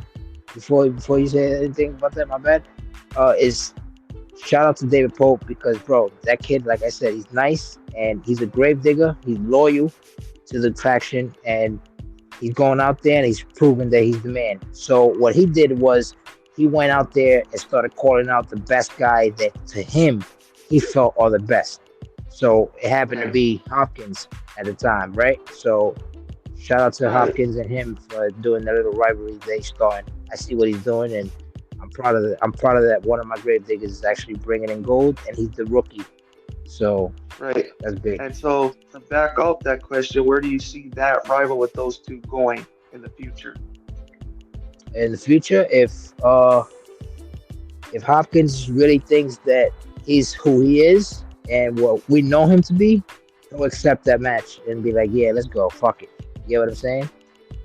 before you say anything about that, my bad, is shout out to David Pope because bro, that kid, like I said, he's nice and he's a grave digger. He's loyal to the faction and he's going out there and he's proven that he's the man. So what he did was he went out there and started calling out the best guy that to him he felt are the best. So it happened to right, be Hopkins at the time, right? So shout out to right, Hopkins and him for doing the little rivalry they started. I see what he's doing and I'm proud of that. I'm proud of that. One of my grave diggers is actually bringing in gold and he's the rookie. So right. that's big. And so to back up that question, where do you see that rival with those two going in the future? In the future, if Hopkins really thinks that he's who he is and what we know him to be, he'll accept that match and be like, yeah, let's go. Fuck it. You get what I'm saying?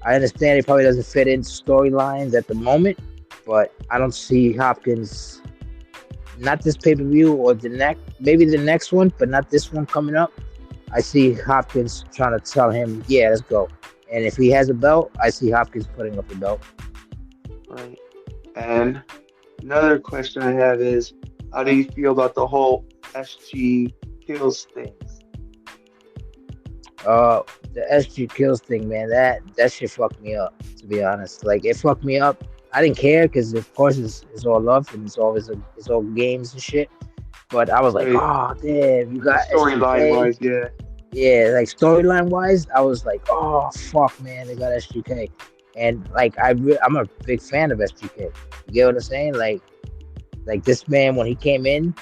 I understand it probably doesn't fit into storylines at the moment, but I don't see Hopkins, not this pay per view or the next, maybe the next one, but not this one coming up. I see Hopkins trying to tell him, yeah, let's go. And if he has a belt, I see Hopkins putting up the belt. Right. And another question I have is, how do you feel about the whole SG kills things? Uh, the SG kills thing, man, that shit fucked me up. To be honest, like it fucked me up. I didn't care because of course it's all love and it's all games and shit. But I was like, Right. oh damn, you The got storyline SGK. wise, yeah. Yeah, like storyline wise, I was like, oh fuck, man, they got SGK, and like I'm a big fan of SGK. You get what I'm saying? Like this man when he came in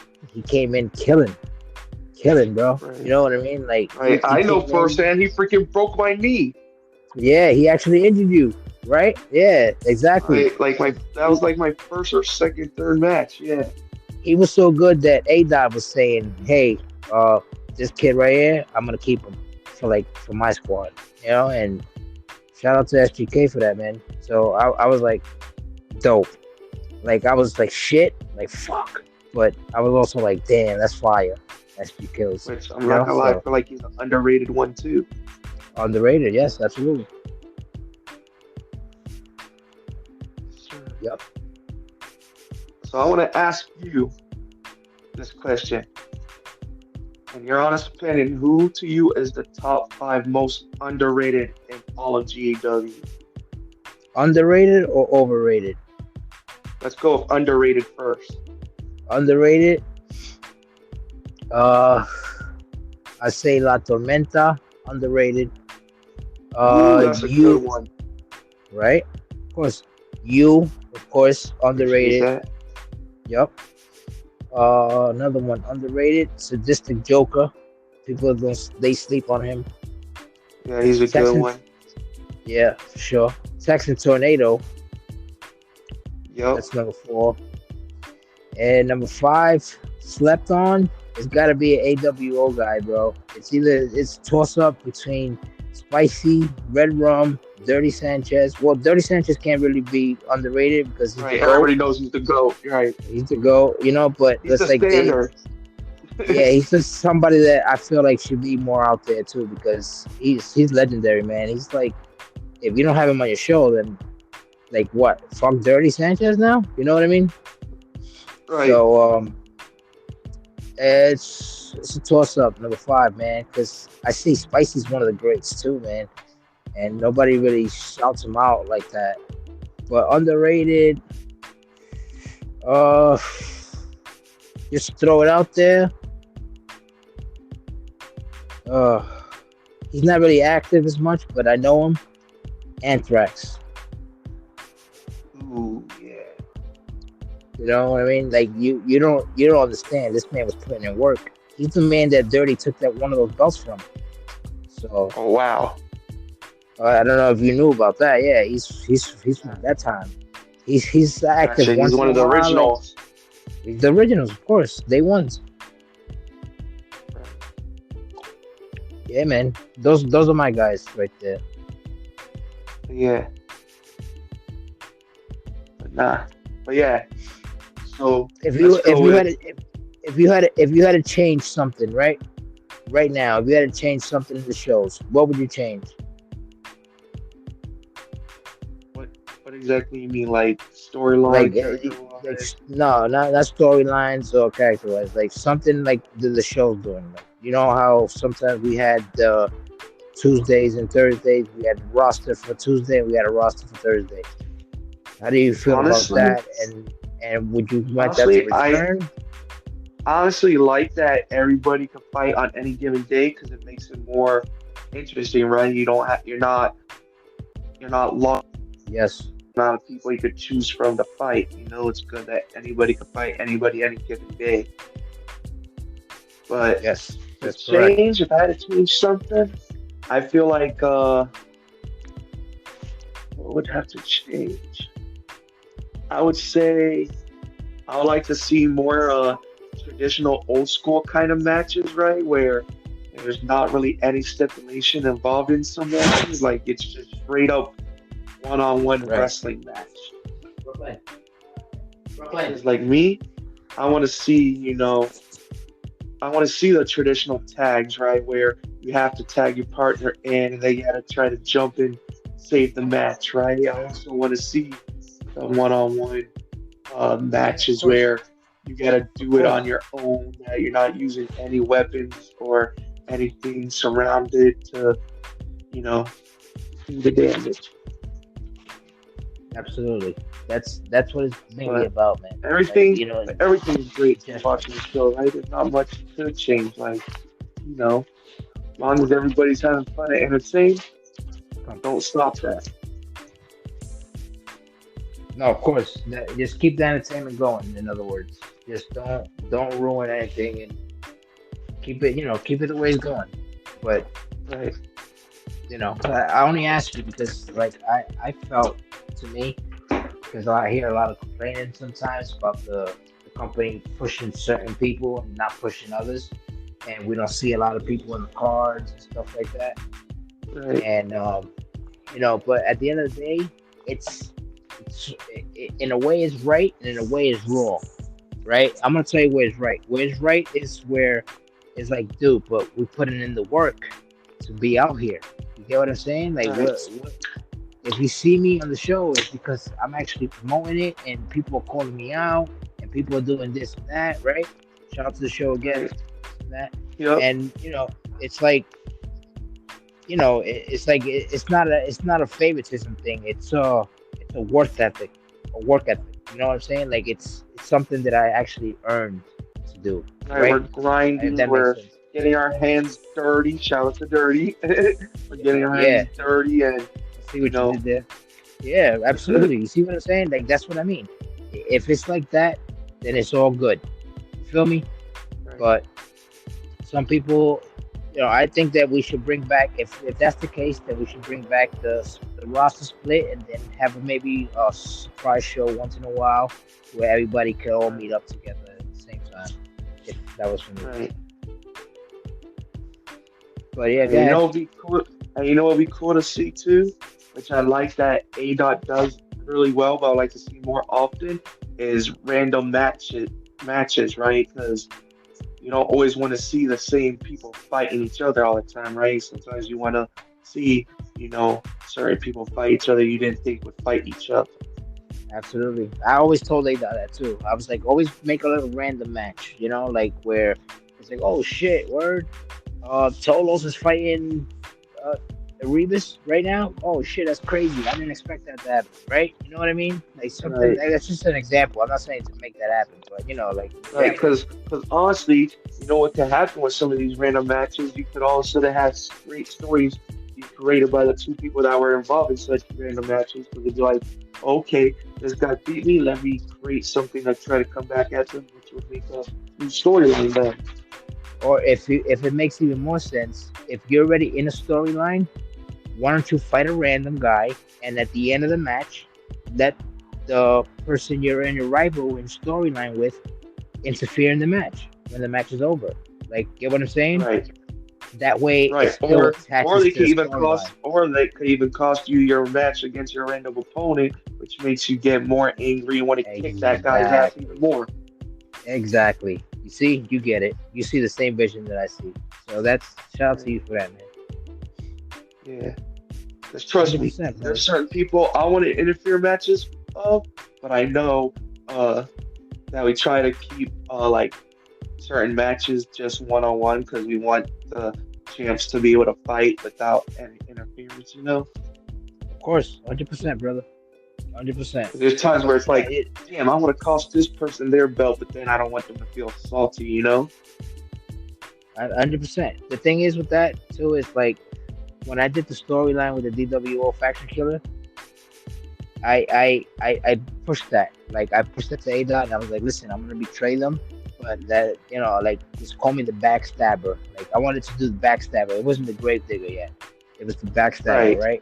killing, bro. You Right. know what I mean? Like Right. he I know came in. firsthand he freaking broke my knee. Yeah, he actually injured you, right? Yeah, exactly. Right. Like my that He, was like my first or second, third match. Yeah. he was so good that A-Dot was saying, "Hey, uh, this kid right here, I'm gonna keep him for my squad." You know, and shout out to SGK for that, man. So I was like, dope. Like I was like, shit, like fuck. But I was also like, damn, that's fire. SG kills. Which I'm You not know, gonna lie, I so feel like he's an underrated one too. underrated. Yes, absolutely. Sure. Yep. So I want to ask you this question. In your honest opinion, who to you is the top five most underrated in all of GAW? Underrated or overrated? Let's go with underrated first. Underrated. Uh, I say La Tormenta. Underrated. Ooh, that's a good You one. right? Of course. You of course Appreciate underrated. that. Yep. Another one underrated. Sadistic Joker. People don't they sleep on him. Yeah, he's a good Texan, one. yeah, for sure. Texan Tornado, Yup. that's number 4. And number 5, slept on. It's got to be an AWO guy, bro. It's toss up between Spicy, Red Rum, Dirty Sanchez. Well, Dirty Sanchez can't really be underrated because he's the Right. GOAT. Everybody knows he's the GOAT. Right. He's the GOAT, you know. But He's the that's like they, standard. yeah, he's just somebody that I feel like should be more out there too because he's legendary, man. He's like if you don't have him on your show, then like what? Fuck Dirty Sanchez now? You know what I mean? Right. So it's a toss up, number 5, man. Because I see Spicy's one of the greats too, man, and nobody really shouts him out like that. But underrated, uh, just throw it out there. Uh, he's not really active as much, but I know him. Anthrax. Ooh, yeah. You know what I mean? Like you don't understand. This man was putting in work. He's the man that Dirty took that one of those belts from. So Oh wow. I don't know if you knew about that. Yeah, he's from that time. He's active Gotcha. He's once one in a of the while. Like originals. the originals, of course. They ones. Yeah, man. Those are my guys right there. Yeah. But nah. But yeah. So If let's you if go you with had to, if you had to change something right now, if you had to change something in the shows, what would you change? what what exactly you mean, like storyline, Like, character like wise? no, not storylines or character wise, like something like the show's doing. Like, you know how sometimes we had Tuesdays and Thursdays, we had a roster for Tuesday, and we had a roster for Thursday. How do you feel about Honestly, that? And would you want that to honestly, I return? honestly like that everybody can fight on any given day because it makes it more interesting, right? You don't have you're not locked Yes, amount of people you could choose from to fight. You know, it's good that anybody can fight anybody any given day. But yes, to that's correct. change, if I had to change something, I feel like what would have to change? I would say I would like to see more traditional old school kind of matches, right? Where there's not really any stipulation involved in some matches. Like it's just straight up one-on-one Right. wrestling match. Brooklyn. Brooklyn. Because like me, I want to see, you know, I want to see the traditional tags, right? Where you have to tag your partner in and they gotta try to jump in, save the match, right? I also want to see the one-on-one Of matches course. where you gotta Of do it course. on your own, that you're not using any weapons or anything surrounded to, you know, do the damage. Absolutely. That's what it's mainly But about, man. Like, everything everything's great just watching the show, right? There's not much to change. Like, you know, as long as everybody's having fun and entertained, don't stop that. no, of course. Just keep the entertainment going. In other words, just don't ruin anything and keep it the way it's going. But Right. I only asked you because like I felt to me because I hear a lot of complaining sometimes about the company pushing certain people and not pushing others, and we don't see a lot of people in the cards and stuff like that. Right. And but at the end of the day, it's in a way it's right, and in a way it's wrong. Right? I'm gonna tell you where it's right. Where it's right is where it's like, dude, but we putting in the work to be out here. You get what I'm saying? Like, Right. what if you see me on the show, it's because I'm actually promoting it, and people are calling me out, and people are doing this and that, right? Shout out to the show again, Right. and that, Yep. and it's like, it's like it's not a favoritism thing. It's a work ethic. You know what I'm saying? Like it's something that I actually earned to do, Right. We're right? If grinding. that makes We're sense. getting our hands dirty. Shout out to dirty. We're getting our hands Yeah, dirty, and I see you what you know, did there. Yeah, absolutely. You see what I'm saying? Like that's what I mean. If it's like that, then it's all good. You feel me? right. But some people, I think that we should bring back, if that's the case, then we should bring back the roster split and then have maybe a surprise show once in a while where everybody can all meet up together at the same time. If that was for me. Right. But yeah, And go you know ahead. what'd be cool? And you know what'd be cool to see too, which I like that A dot does really well, but I like to see more often is random matches, right? Because you don't always want to see the same people fighting each other all the time, right? Sometimes you want to see, certain people fight each other you didn't think would fight each other. Absolutely. I always told Ada that too. I was like, always make a little random match, like where it's like, oh shit, word. Tolos is fighting uh, Erebus right now. Oh shit, that's crazy. I didn't expect that to happen, right? You know what I mean? Like something. Right. That's just an example. I'm not saying to make that happen, but like Right, exactly. because honestly, you know what could happen with some of these random matches? You could also have great stories be created by the two people that were involved in such random matches. Because they'd be like, okay, this guy beat me. Let me create something that try to come back at them, which would make a new storyline then. Or if it makes even more sense, if you're already in a storyline, why don't you fight a random guy, and at the end of the match, let the person you're in a rival in storyline with interfere in the match when the match is over. Like, get what I'm saying? Right, That way, it right. still Or attaches they to could the even storyline. cost you your match against your random opponent, which makes you get more angry and want to kick that guy's ass even Exactly. more. Exactly. You see, you get it. You see the same vision that I see. So that's shout out to Right. you for that, man. Yeah. Because one trust Hundred me, percent, there's brother. certain people I want to interfere matches of, but I know that we try to keep like certain matches just one on one because we want the champs to be able to fight without any interference, you know? Of course, 100%, brother. 100%. 'Cause there's times where it's Yeah, like, damn, I want to cost this person their belt, but then I don't want them to feel salty, you know? 100%. The thing is with that too is like when I did the storyline with the DWO faction killer, I pushed that. Like I pushed that to A Dot, and I was like, listen, I'm gonna betray them, but that like just call me the backstabber. Like I wanted to do the backstabber. It wasn't the grave digger yet. It was the backstabber, Right,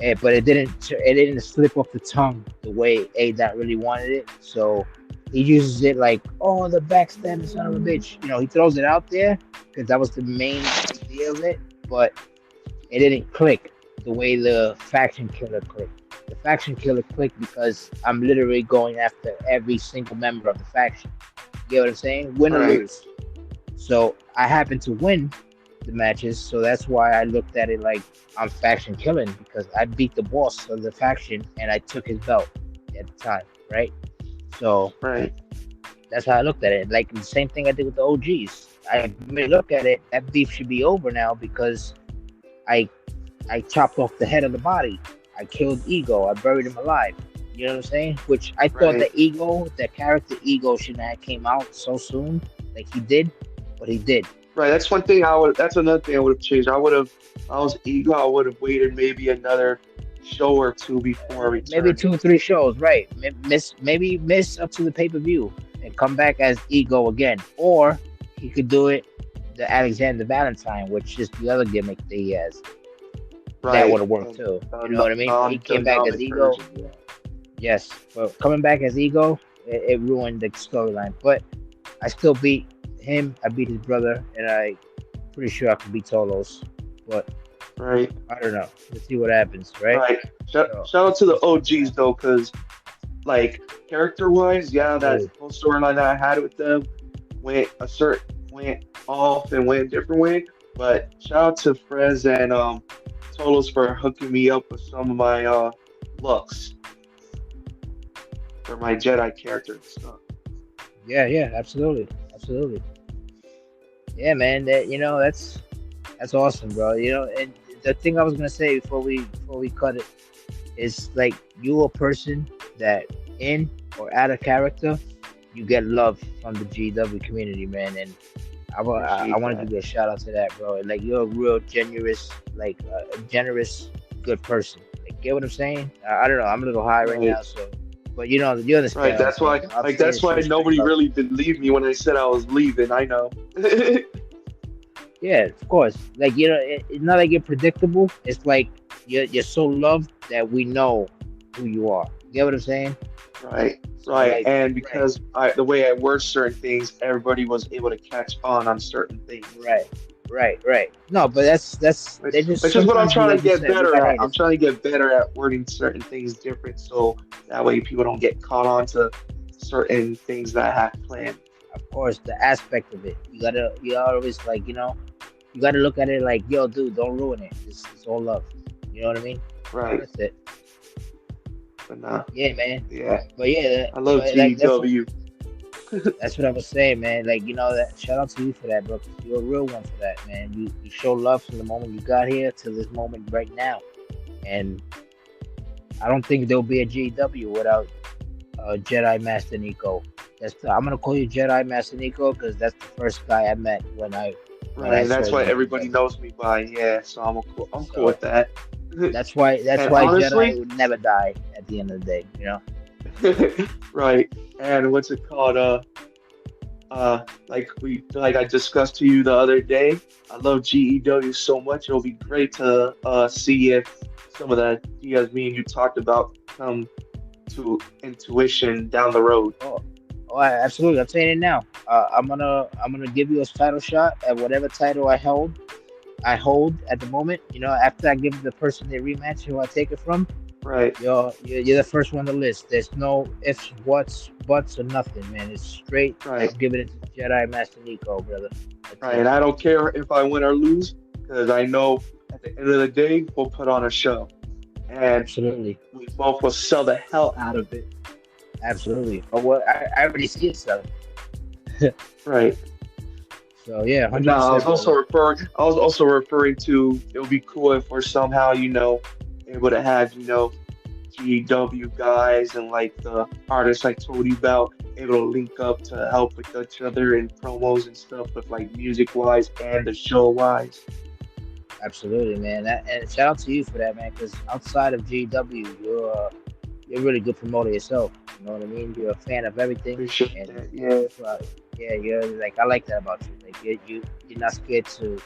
right? But it didn't slip off the tongue the way A Dot really wanted it. So he uses it like, oh, the backstabbing son of a bitch. He throws it out there because that was the main idea of it, but it didn't click the way the faction killer clicked. The faction killer clicked because I'm literally going after every single member of the faction. You get what I'm saying? Win or right, lose. So I happened to win the matches, so that's why I looked at it like I'm faction killing because I beat the boss of the faction and I took his belt at the time, right? So right, that's how I looked at it. Like the same thing I did with the OGs. I may look at it, that beef should be over now because I I chopped off the head of the body. I killed Ego. I buried him alive. You know what I'm saying? Which I thought right. the character ego shouldn't have came out so soon, like he did, but he did. Right. That's one thing I would. That's another thing I would have changed. I would have. If I was ego. I would have waited maybe another show or two before Maybe returning. 2 or 3 shows, right? Miss up to the pay-per-view and come back as ego again, or he could do it the Alexander Valentine, which is the other gimmick that he has. That would Right. have worked And too. You know what I mean? But he the came back as Namek ego. version. Yeah. Yes, but coming back as ego, it ruined the storyline. But I still beat him. I beat his brother, and I pretty sure I can beat Tolos. But Right. I don't know. Let's see what happens, right? Right. So Shout out to the let's see what OGs happens. though, because like character wise, yeah, that Absolutely. whole storyline that I had with them went off and went a different way. But shout out to Frez and Tolos for hooking me up with some of my looks for my Jedi character and stuff. Yeah, yeah, absolutely, absolutely. Yeah, man. That's awesome, bro. And the thing I was gonna say before we cut it is like you a person that in or out of character, you get love from the GW community, man. And I Appreciate want to that. give you a shout out to that, bro. Like you're a real generous, like a generous, good person. Like, get what I'm saying? I don't know. I'm a little high right Right. now, so but you Right. understand what I'm That's saying. why So I'm saying that's it why through straight nobody love. really believed me when I said I was leaving. I know. Yeah, of course. Like it's not like you're predictable. It's like you're so loved that we know who you are. You get what I'm saying? Right, So right. like, And right, because the way I word certain things, everybody was able to catch on certain things. right, right. No, but that's they just Which is what I'm sometimes you trying to like you get said we better got at. I'm haters. trying to get better at wording certain things different so that way people don't get caught on to certain things that I have planned. Of course, the aspect of it you always like you gotta look at it like yo, dude, don't ruin it. It's all love. You know what I mean? Right. That's it. But nah, Yeah, man. yeah. But yeah, I love but like GW. that's what I was saying, man. Like that. Shout out to you for that, bro. 'Cause you're a real one for that, man. You show love from the moment you got here to this moment right now, and I don't think there'll be a GW without Jedi Master Nico. I'm gonna call you Jedi Master Nico because that's the first guy I met when I Right. saw That's you what in everybody GW. knows me by. Yeah. So I'm cool So with that. that's And why Jedi honestly, would never die at the end of the day. right. And what's it called? Like I discussed to you the other day, I love GEW so much. It'll be great to see if some of the ideas me and you talked about come to intuition down the road. Oh, absolutely. I'm saying it now. I'm gonna give you a title shot at whatever title I hold at the moment. After I give the person the rematch who I take it from, Right, you're the first one on the list. There's no ifs, whats, buts, or nothing, man. It's straight. right, I'm giving it to Jedi Master Nico, brother. That's right. it. And I don't care if I win or lose because I know at the end of the day we'll put on a show and Absolutely, we both will sell the hell out of it. absolutely. But what I already see it, so Right. so yeah, But no, 100%, brother. I was also referring to it would be cool if we're somehow, able to have, GW guys and like the artists I told you about able to link up to help with each other in promos and stuff with like music wise and the show wise. Absolutely, man. And shout out to you for that, man. Because outside of GW, you're a really good promoter yourself. You know what I mean? You're a fan of everything, Appreciate and that. Yeah. yeah, you're like I like that about you. Like you're not scared to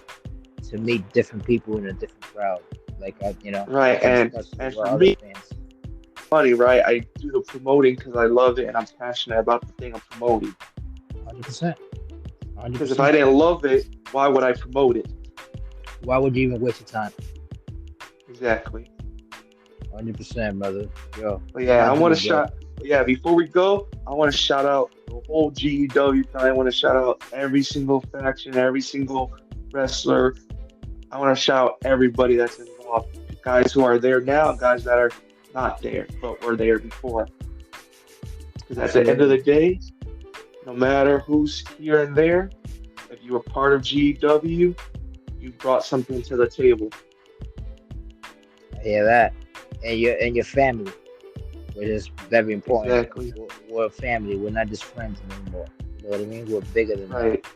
meet different people in a different crowd. Like Right. like I discussed And with for other me, fans. funny, right? I do the promoting because I love it and I'm passionate about the thing I'm promoting. 100%, hundred Because if I percent. didn't love it, why would I promote it? Why would you even waste your time? Exactly. 100%, brother. Yo, But shout yeah, I out to want you, to bro. shout. Yeah, before we go, I want to shout out the whole GEW. I want to shout out every single faction, every single wrestler. I want to shout out everybody that's involved. Guys who are there now, guys that are not there, but were there before. Because at the end of the Absolutely. day, no matter who's here and there, if you were part of GEW, you brought something to the table. I hear that, and your family. which is very important. Exactly. We're a family. We're not just friends anymore. You know what I mean? We're bigger than that. Right.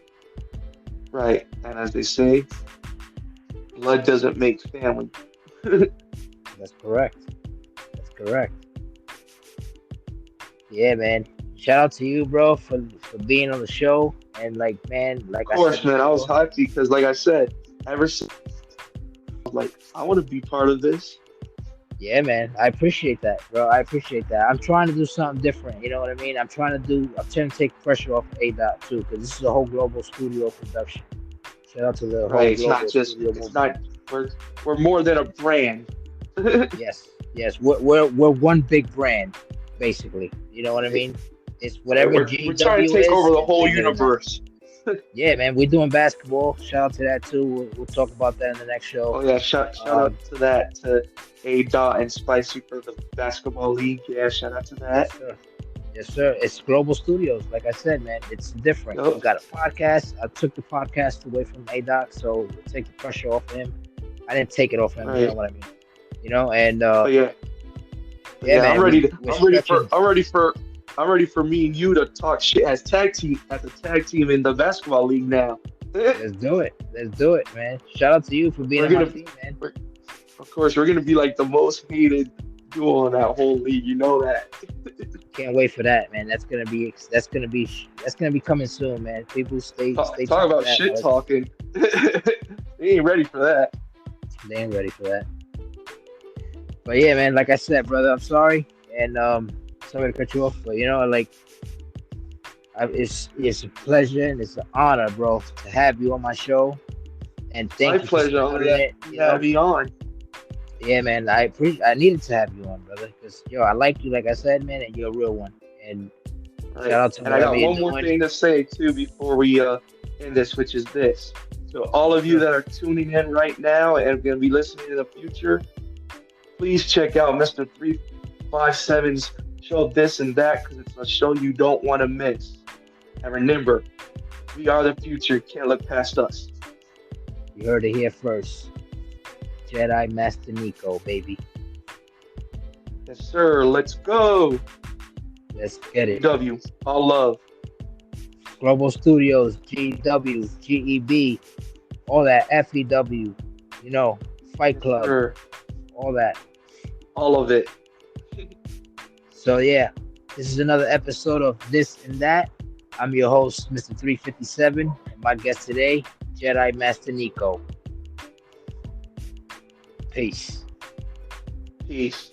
Right. And as they say, blood doesn't make family. That's correct. That's correct. Yeah, man. Shout out to you, bro, for being on the show. And like, man, Of like I said course, man. I was before, happy because, like I said, ever since I was like, I want to be part of this. yeah, man. I appreciate that, bro. I appreciate that. I'm trying to do something different. You know what I mean? I'm trying to take pressure off of A Dot too, because this is a whole global studio production. Shout out to the whole Right. It's not global just. studio It's movement. not. We're we're more than a brand. Yes, yes. We're one big brand, basically. You know what I Right. mean? It's Right. whatever We're trying to GW take over is, the it's whole bigger than that. universe. Yeah, man. We're doing basketball. Shout out to that too. We'll talk about that in the next show. Oh yeah, shout Um, out to that to A Dot and Spicy for the basketball league. Yeah, shout out to yes, that. sir. Yes, sir. It's Global Studios. Like I said, man, it's different. We Yup. got a podcast. I took the podcast away from ADOC, so we'll take the pressure off of him. I didn't take it off him. You know Right. what I mean? You know, and But yeah, but yeah, yeah, man, we're stretching. I'm ready for me and you to talk shit as a tag team in the basketball league now. Let's do it. Let's do it, man. Shout out to you for being We're on my gonna, team, man. we're, of course, we're gonna be like the most hated duo in that whole league. You know that. Can't wait for that, man. That's gonna be coming soon, man. People stay Talk tuned for about that, shit man. talking. They ain't ready for that. They ain't ready for that. But yeah, man, like I said, brother, I'm sorry, and sorry to cut you off, but you know, like, it's a pleasure and it's an honor, bro, to have you on my show, and My thank you for pleasure. I'm starting it. you have me on. Yeah, man, I needed to have you on, brother, because yo, I like you, like I said, man, and you're a real one. And Right. shout out to And I whatever got you're one more doing. thing to say too before we end this, which is this. So all of you that are tuning in right now and going to be listening in the future, please check out Mr. 357's show This and That because it's a show you don't want to miss. And remember, we are the future. Can't look past us. You heard it here first. Jedi Master Nico, baby. Yes, sir. Let's go. Let's get it. W. All love. Global Studios, GW, GEB, all that, FEW, you know, Fight Yes, Club, sir. all that. All of it. So yeah, this is another episode of This and That. I'm your host, Mr. 357, and my guest today, Jedi Master Nico. Peace. Peace.